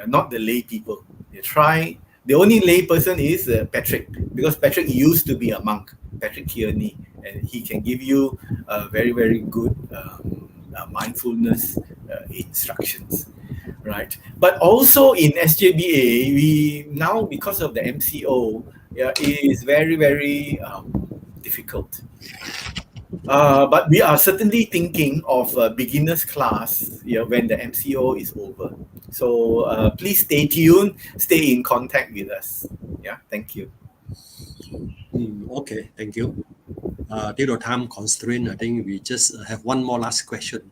Not the lay people. The only lay person is Patrick, because Patrick used to be a monk, Patrick Kearney, and he can give you very, very good mindfulness instructions, right? But also in SJBA, we now, because of the MCO, it is very, very difficult. But we are certainly thinking of a beginner's class when the MCO is over. So please stay tuned, stay in contact with us. Thank you. Okay, thank you. Due to time constraint, I think we just have one more question.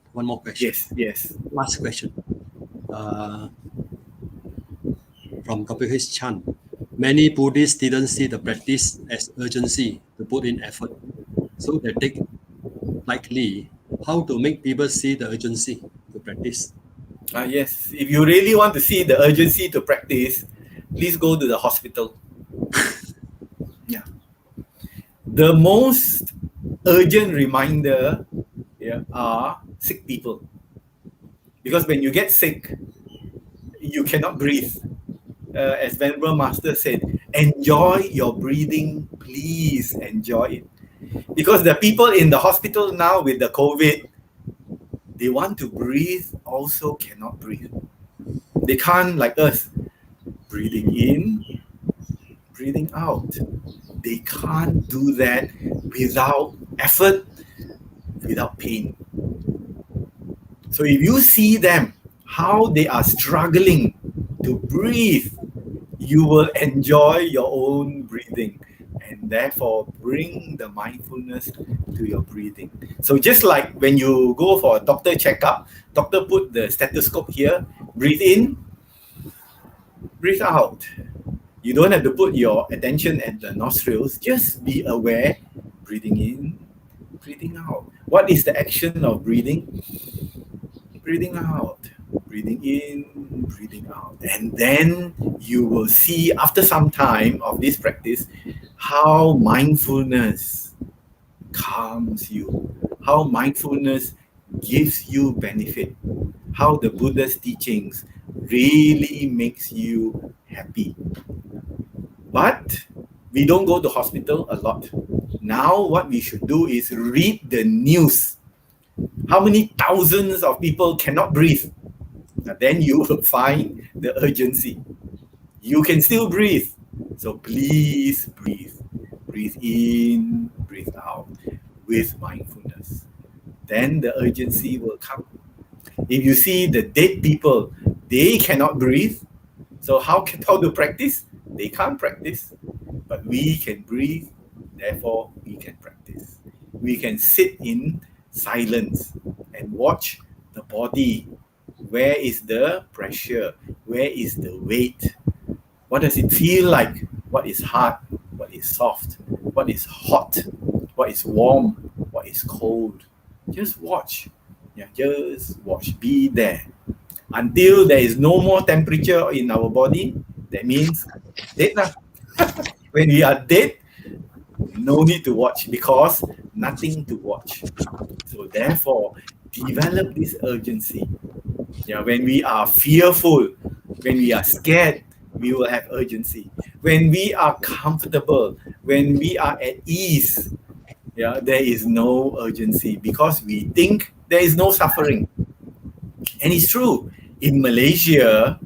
Yes. Last question. From WH Chan. Many Buddhists didn't see the practice as urgency to put in effort. So they take lightly. How to make people see the urgency to practice? Yes, if you really want to see the urgency to practice, please go to the hospital. The most urgent reminder are sick people. Because when you get sick, you cannot breathe. as Venerable Master said, enjoy your breathing, please enjoy it. Because the people in the hospital now with the COVID, they want to breathe, also cannot breathe. They can't, like us, breathing in, breathing out. They can't do that without effort, without pain. So if you see them, how they are struggling to breathe, you will enjoy your own breathing and therefore bring the mindfulness to your breathing. So just like when you go for a doctor checkup, doctor put the stethoscope here, breathe in, breathe out. You don't have to put your attention at the nostrils, just be aware, breathing in, breathing out. What is the action of breathing? Breathing out, breathing in, breathing out. And then you will see after some time of this practice, how mindfulness calms you, how mindfulness gives you benefit, how the Buddha's teachings really makes you happy. But we don't go to hospital a lot. Now what we should do is read the news. How many thousands of people cannot breathe? Then you will find the urgency. You can still breathe. So please breathe. Breathe in, breathe out with mindfulness. Then the urgency will come. If you see the dead people, they cannot breathe. So how to practice? They can't practice. But we can breathe, therefore we can practice. We can sit in silence and watch the body. Where is the pressure? Where is the weight? What does it feel like? What is hard? What is soft? What is hot? What is warm? What is cold? Just watch. Yeah, just watch. Be there. Until there is no more temperature in our body, that means dead lah. When we are dead, no need to watch because nothing to watch. So therefore, develop this urgency. Yeah, when we are fearful, when we are scared, we will have urgency. When we are comfortable, when we are at ease, yeah, there is no urgency because we think there is no suffering. And it's true. In Malaysia,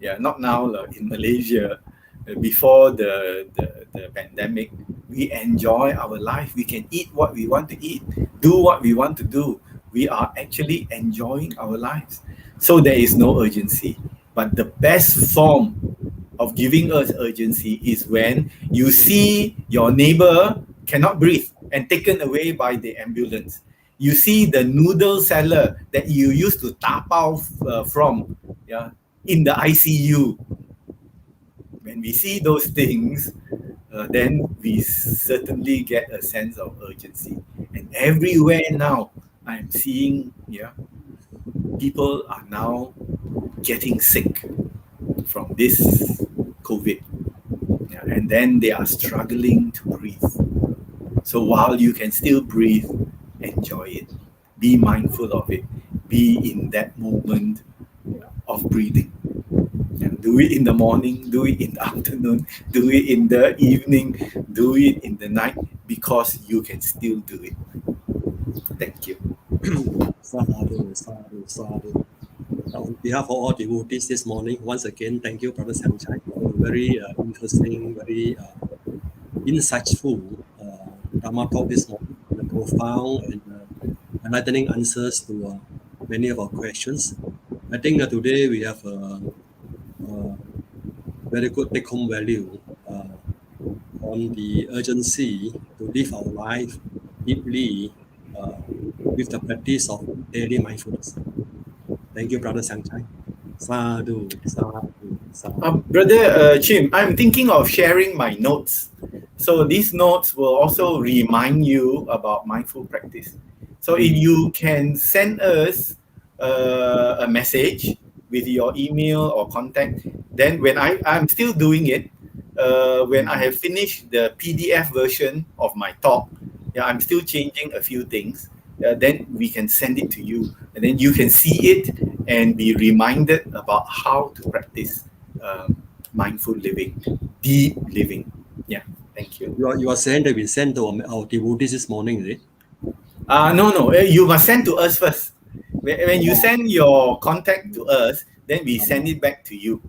yeah, not now, in Malaysia, before the pandemic, we enjoy our life. We can eat what we want to eat, do what we want to do. We are actually enjoying our lives. So there is no urgency. But the best form of giving us urgency is when you see your neighbor cannot breathe and taken away by the ambulance. You see the noodle seller that you used to tapao from, yeah, in the ICU. When we see those things, then we certainly get a sense of urgency. And everywhere now, I'm seeing, yeah, people are now getting sick from this COVID. Yeah, and then they are struggling to breathe. So while you can still breathe, enjoy it. Be mindful of it. Be in that moment of breathing. Yeah, do it in the morning, do it in the afternoon, do it in the evening, do it in the night, because you can still do it. Thank you. Sadhu, sadhu, sadhu. On behalf of all devotees this morning, once again, thank you, Brother Samchai, for a very interesting, very insightful Dhamma talk this morning, the profound and enlightening answers to many of our questions. I think today we have a very good take-home value on the urgency to live our life deeply with the practice of daily mindfulness. Thank you, Brother Samchai. Sadhu, sadhu, sadhu. Brother Chim, I'm thinking of sharing my notes. So these notes will also remind you about mindful practice. So if you can send us a message with your email or contact, then when I'm still doing it, when I have finished the PDF version of my talk, yeah, I'm still changing a few things, then we can send it to you. And then you can see it and be reminded about how to practice mindful living, deep living. Yeah, thank you. You are saying that we sent to our devotees this morning, is it? No, you must send to us first. When you send your contact to us, then we send it back to you.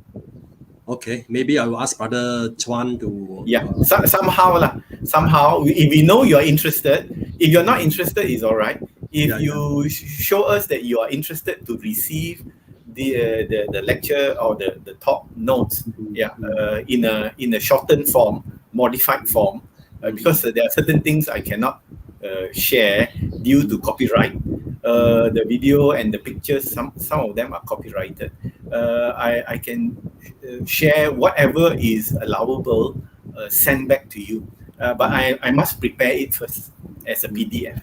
Okay, maybe I will ask Brother Chuan to. Yeah, somehow, if we know you're interested, if you're not interested, it's all right. If you show us that you are interested to receive the lecture or the talk notes, in a shortened form, modified form, because there are certain things I cannot share due to copyright. The video and the pictures, some of them are copyrighted. I can share whatever is allowable, send back to you. But I must prepare it first as a PDF.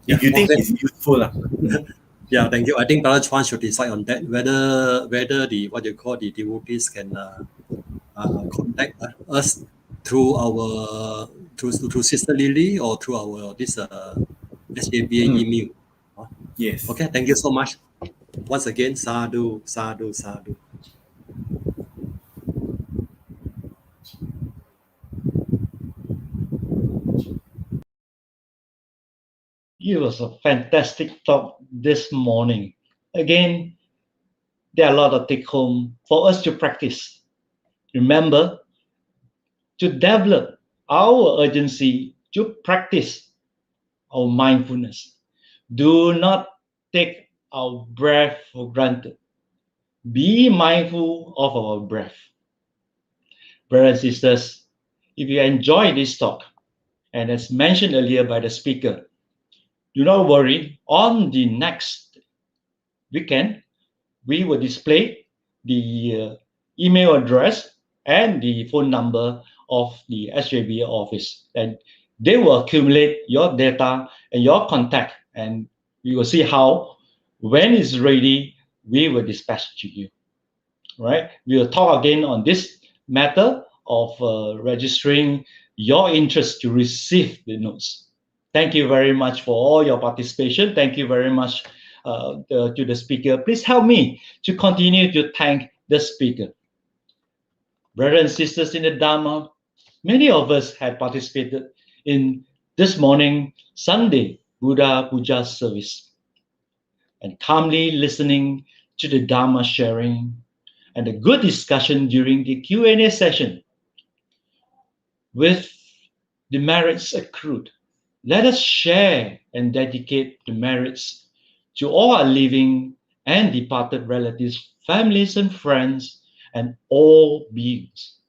If you think it's useful. Yeah, thank you. I think Brother Chuan should decide on that, whether the devotees can contact us through our through Sister Lily or through our SJBA email. Yes. Okay, thank you so much. Once again, sadhu, sadhu, sadhu. It was a fantastic talk this morning. Again, there are a lot of take home for us to practice. Remember to develop our urgency to practice our mindfulness. Do not take our breath for granted. Be mindful of our breath. Brothers and sisters, if you enjoy this talk, and as mentioned earlier by the speaker, do not worry. On the next weekend, we will display the email address and the phone number of the SJBA office, and they will accumulate your data and your contact, and we will see how, when it's ready, we will dispatch to you. Right? We will talk again on this matter of registering your interest to receive the notes. Thank you very much for all your participation. Thank you very much to the speaker. Please help me to continue to thank the speaker. Brothers and sisters in the Dharma, many of us had participated in this morning Sunday Buddha Puja service and calmly listening to the Dharma sharing and a good discussion during the Q&A session. With the merits accrued, let us share and dedicate the merits to all our living and departed relatives, families and friends, and all beings.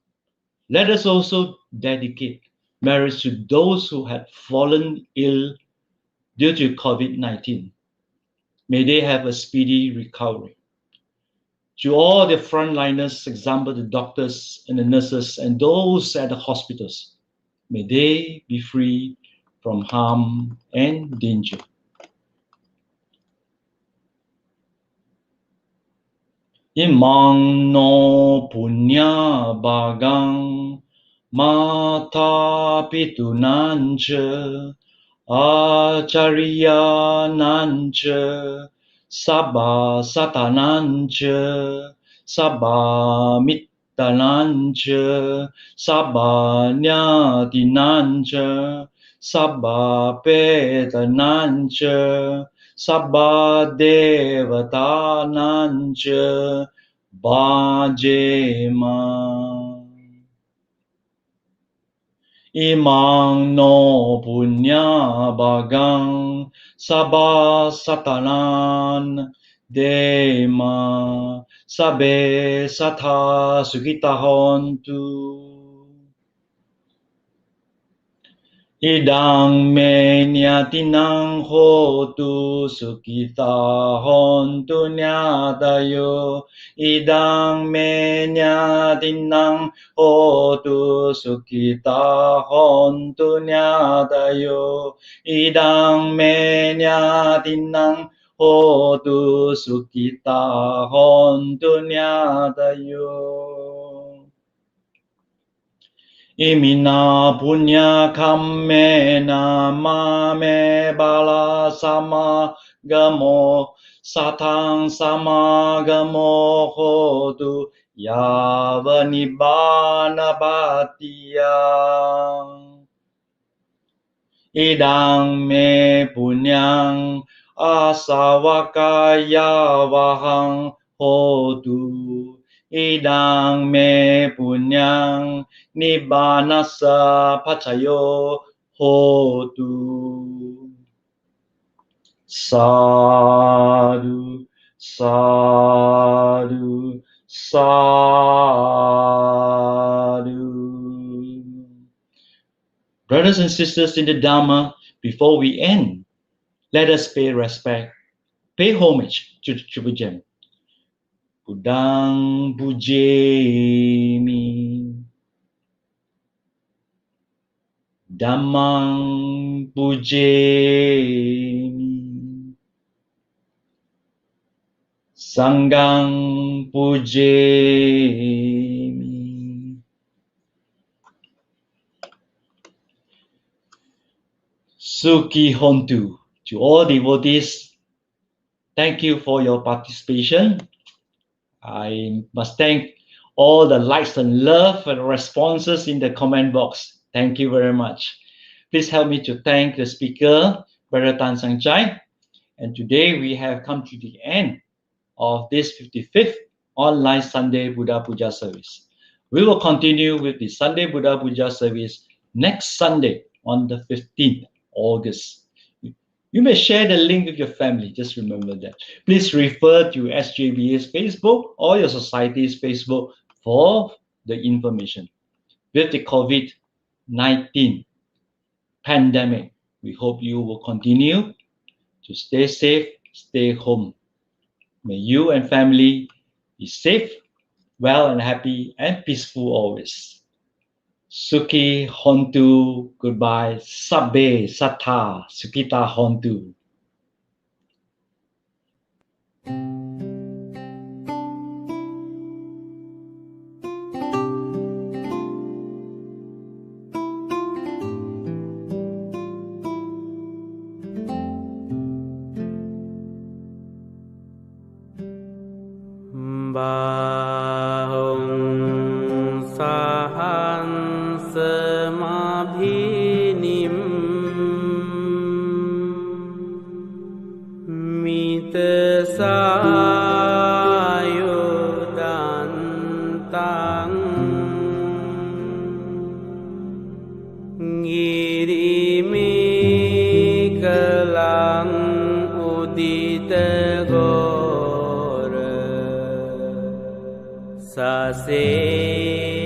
Let us also dedicate merits to those who had fallen ill due to COVID-19. May they have a speedy recovery. To all the frontliners, example the doctors and the nurses and those at the hospitals, may they be free from harm and danger. Imang no punya bagang mata pitunancha acharya nancha sabba satanancha sabba mittanancha sabba nyatinancha sabba petanancha sabba devatanancha bhajema. Imang no punya bagang sabba satanan dema sabe satha sukita hontu. Idang me nyatinang hotu sukita hontu nyatayo. Idang me nyatinang hotu sukita hontu nyatayo. Idang me nyatinang hotu sukita hontu nyatayo. Imina punya kammena mame bala sama gamo satang sama gamo hotu Yava Nibbana Bhattiya Idang me punyang asawakaya vahang hotu. Idang me punyang nibbanasa pachayo hotu. Sadhu, sadhu, sadhu. Brothers and sisters in the Dharma, before we end, let us pay respect, pay homage to the Triple Gem. Buddhang Pujemi, Dhammang Pujemi, Sanghang Pujemi. Sukhi Hontu. To all devotees, thank you for your participation. I must thank all the likes and love and responses in the comment box. Thank you very much. Please help me to thank the speaker, Brother Tan Sang Chai. And today we have come to the end of this 55th online Sunday Buddha Puja service. We will continue with the Sunday Buddha Puja service next Sunday on the 15th August. You may share the link with your family. Just remember that. Please refer to SJBA's Facebook or your society's Facebook for the information. With the COVID-19 pandemic, we hope you will continue to stay safe, stay home. May you and family be safe, well and happy and peaceful always. Sukhi Hontu, goodbye. Sabbe Sattha Sukhita Hontu. Bahong sahan semabhinim mita sayudantang ngirimi kelang udita Sase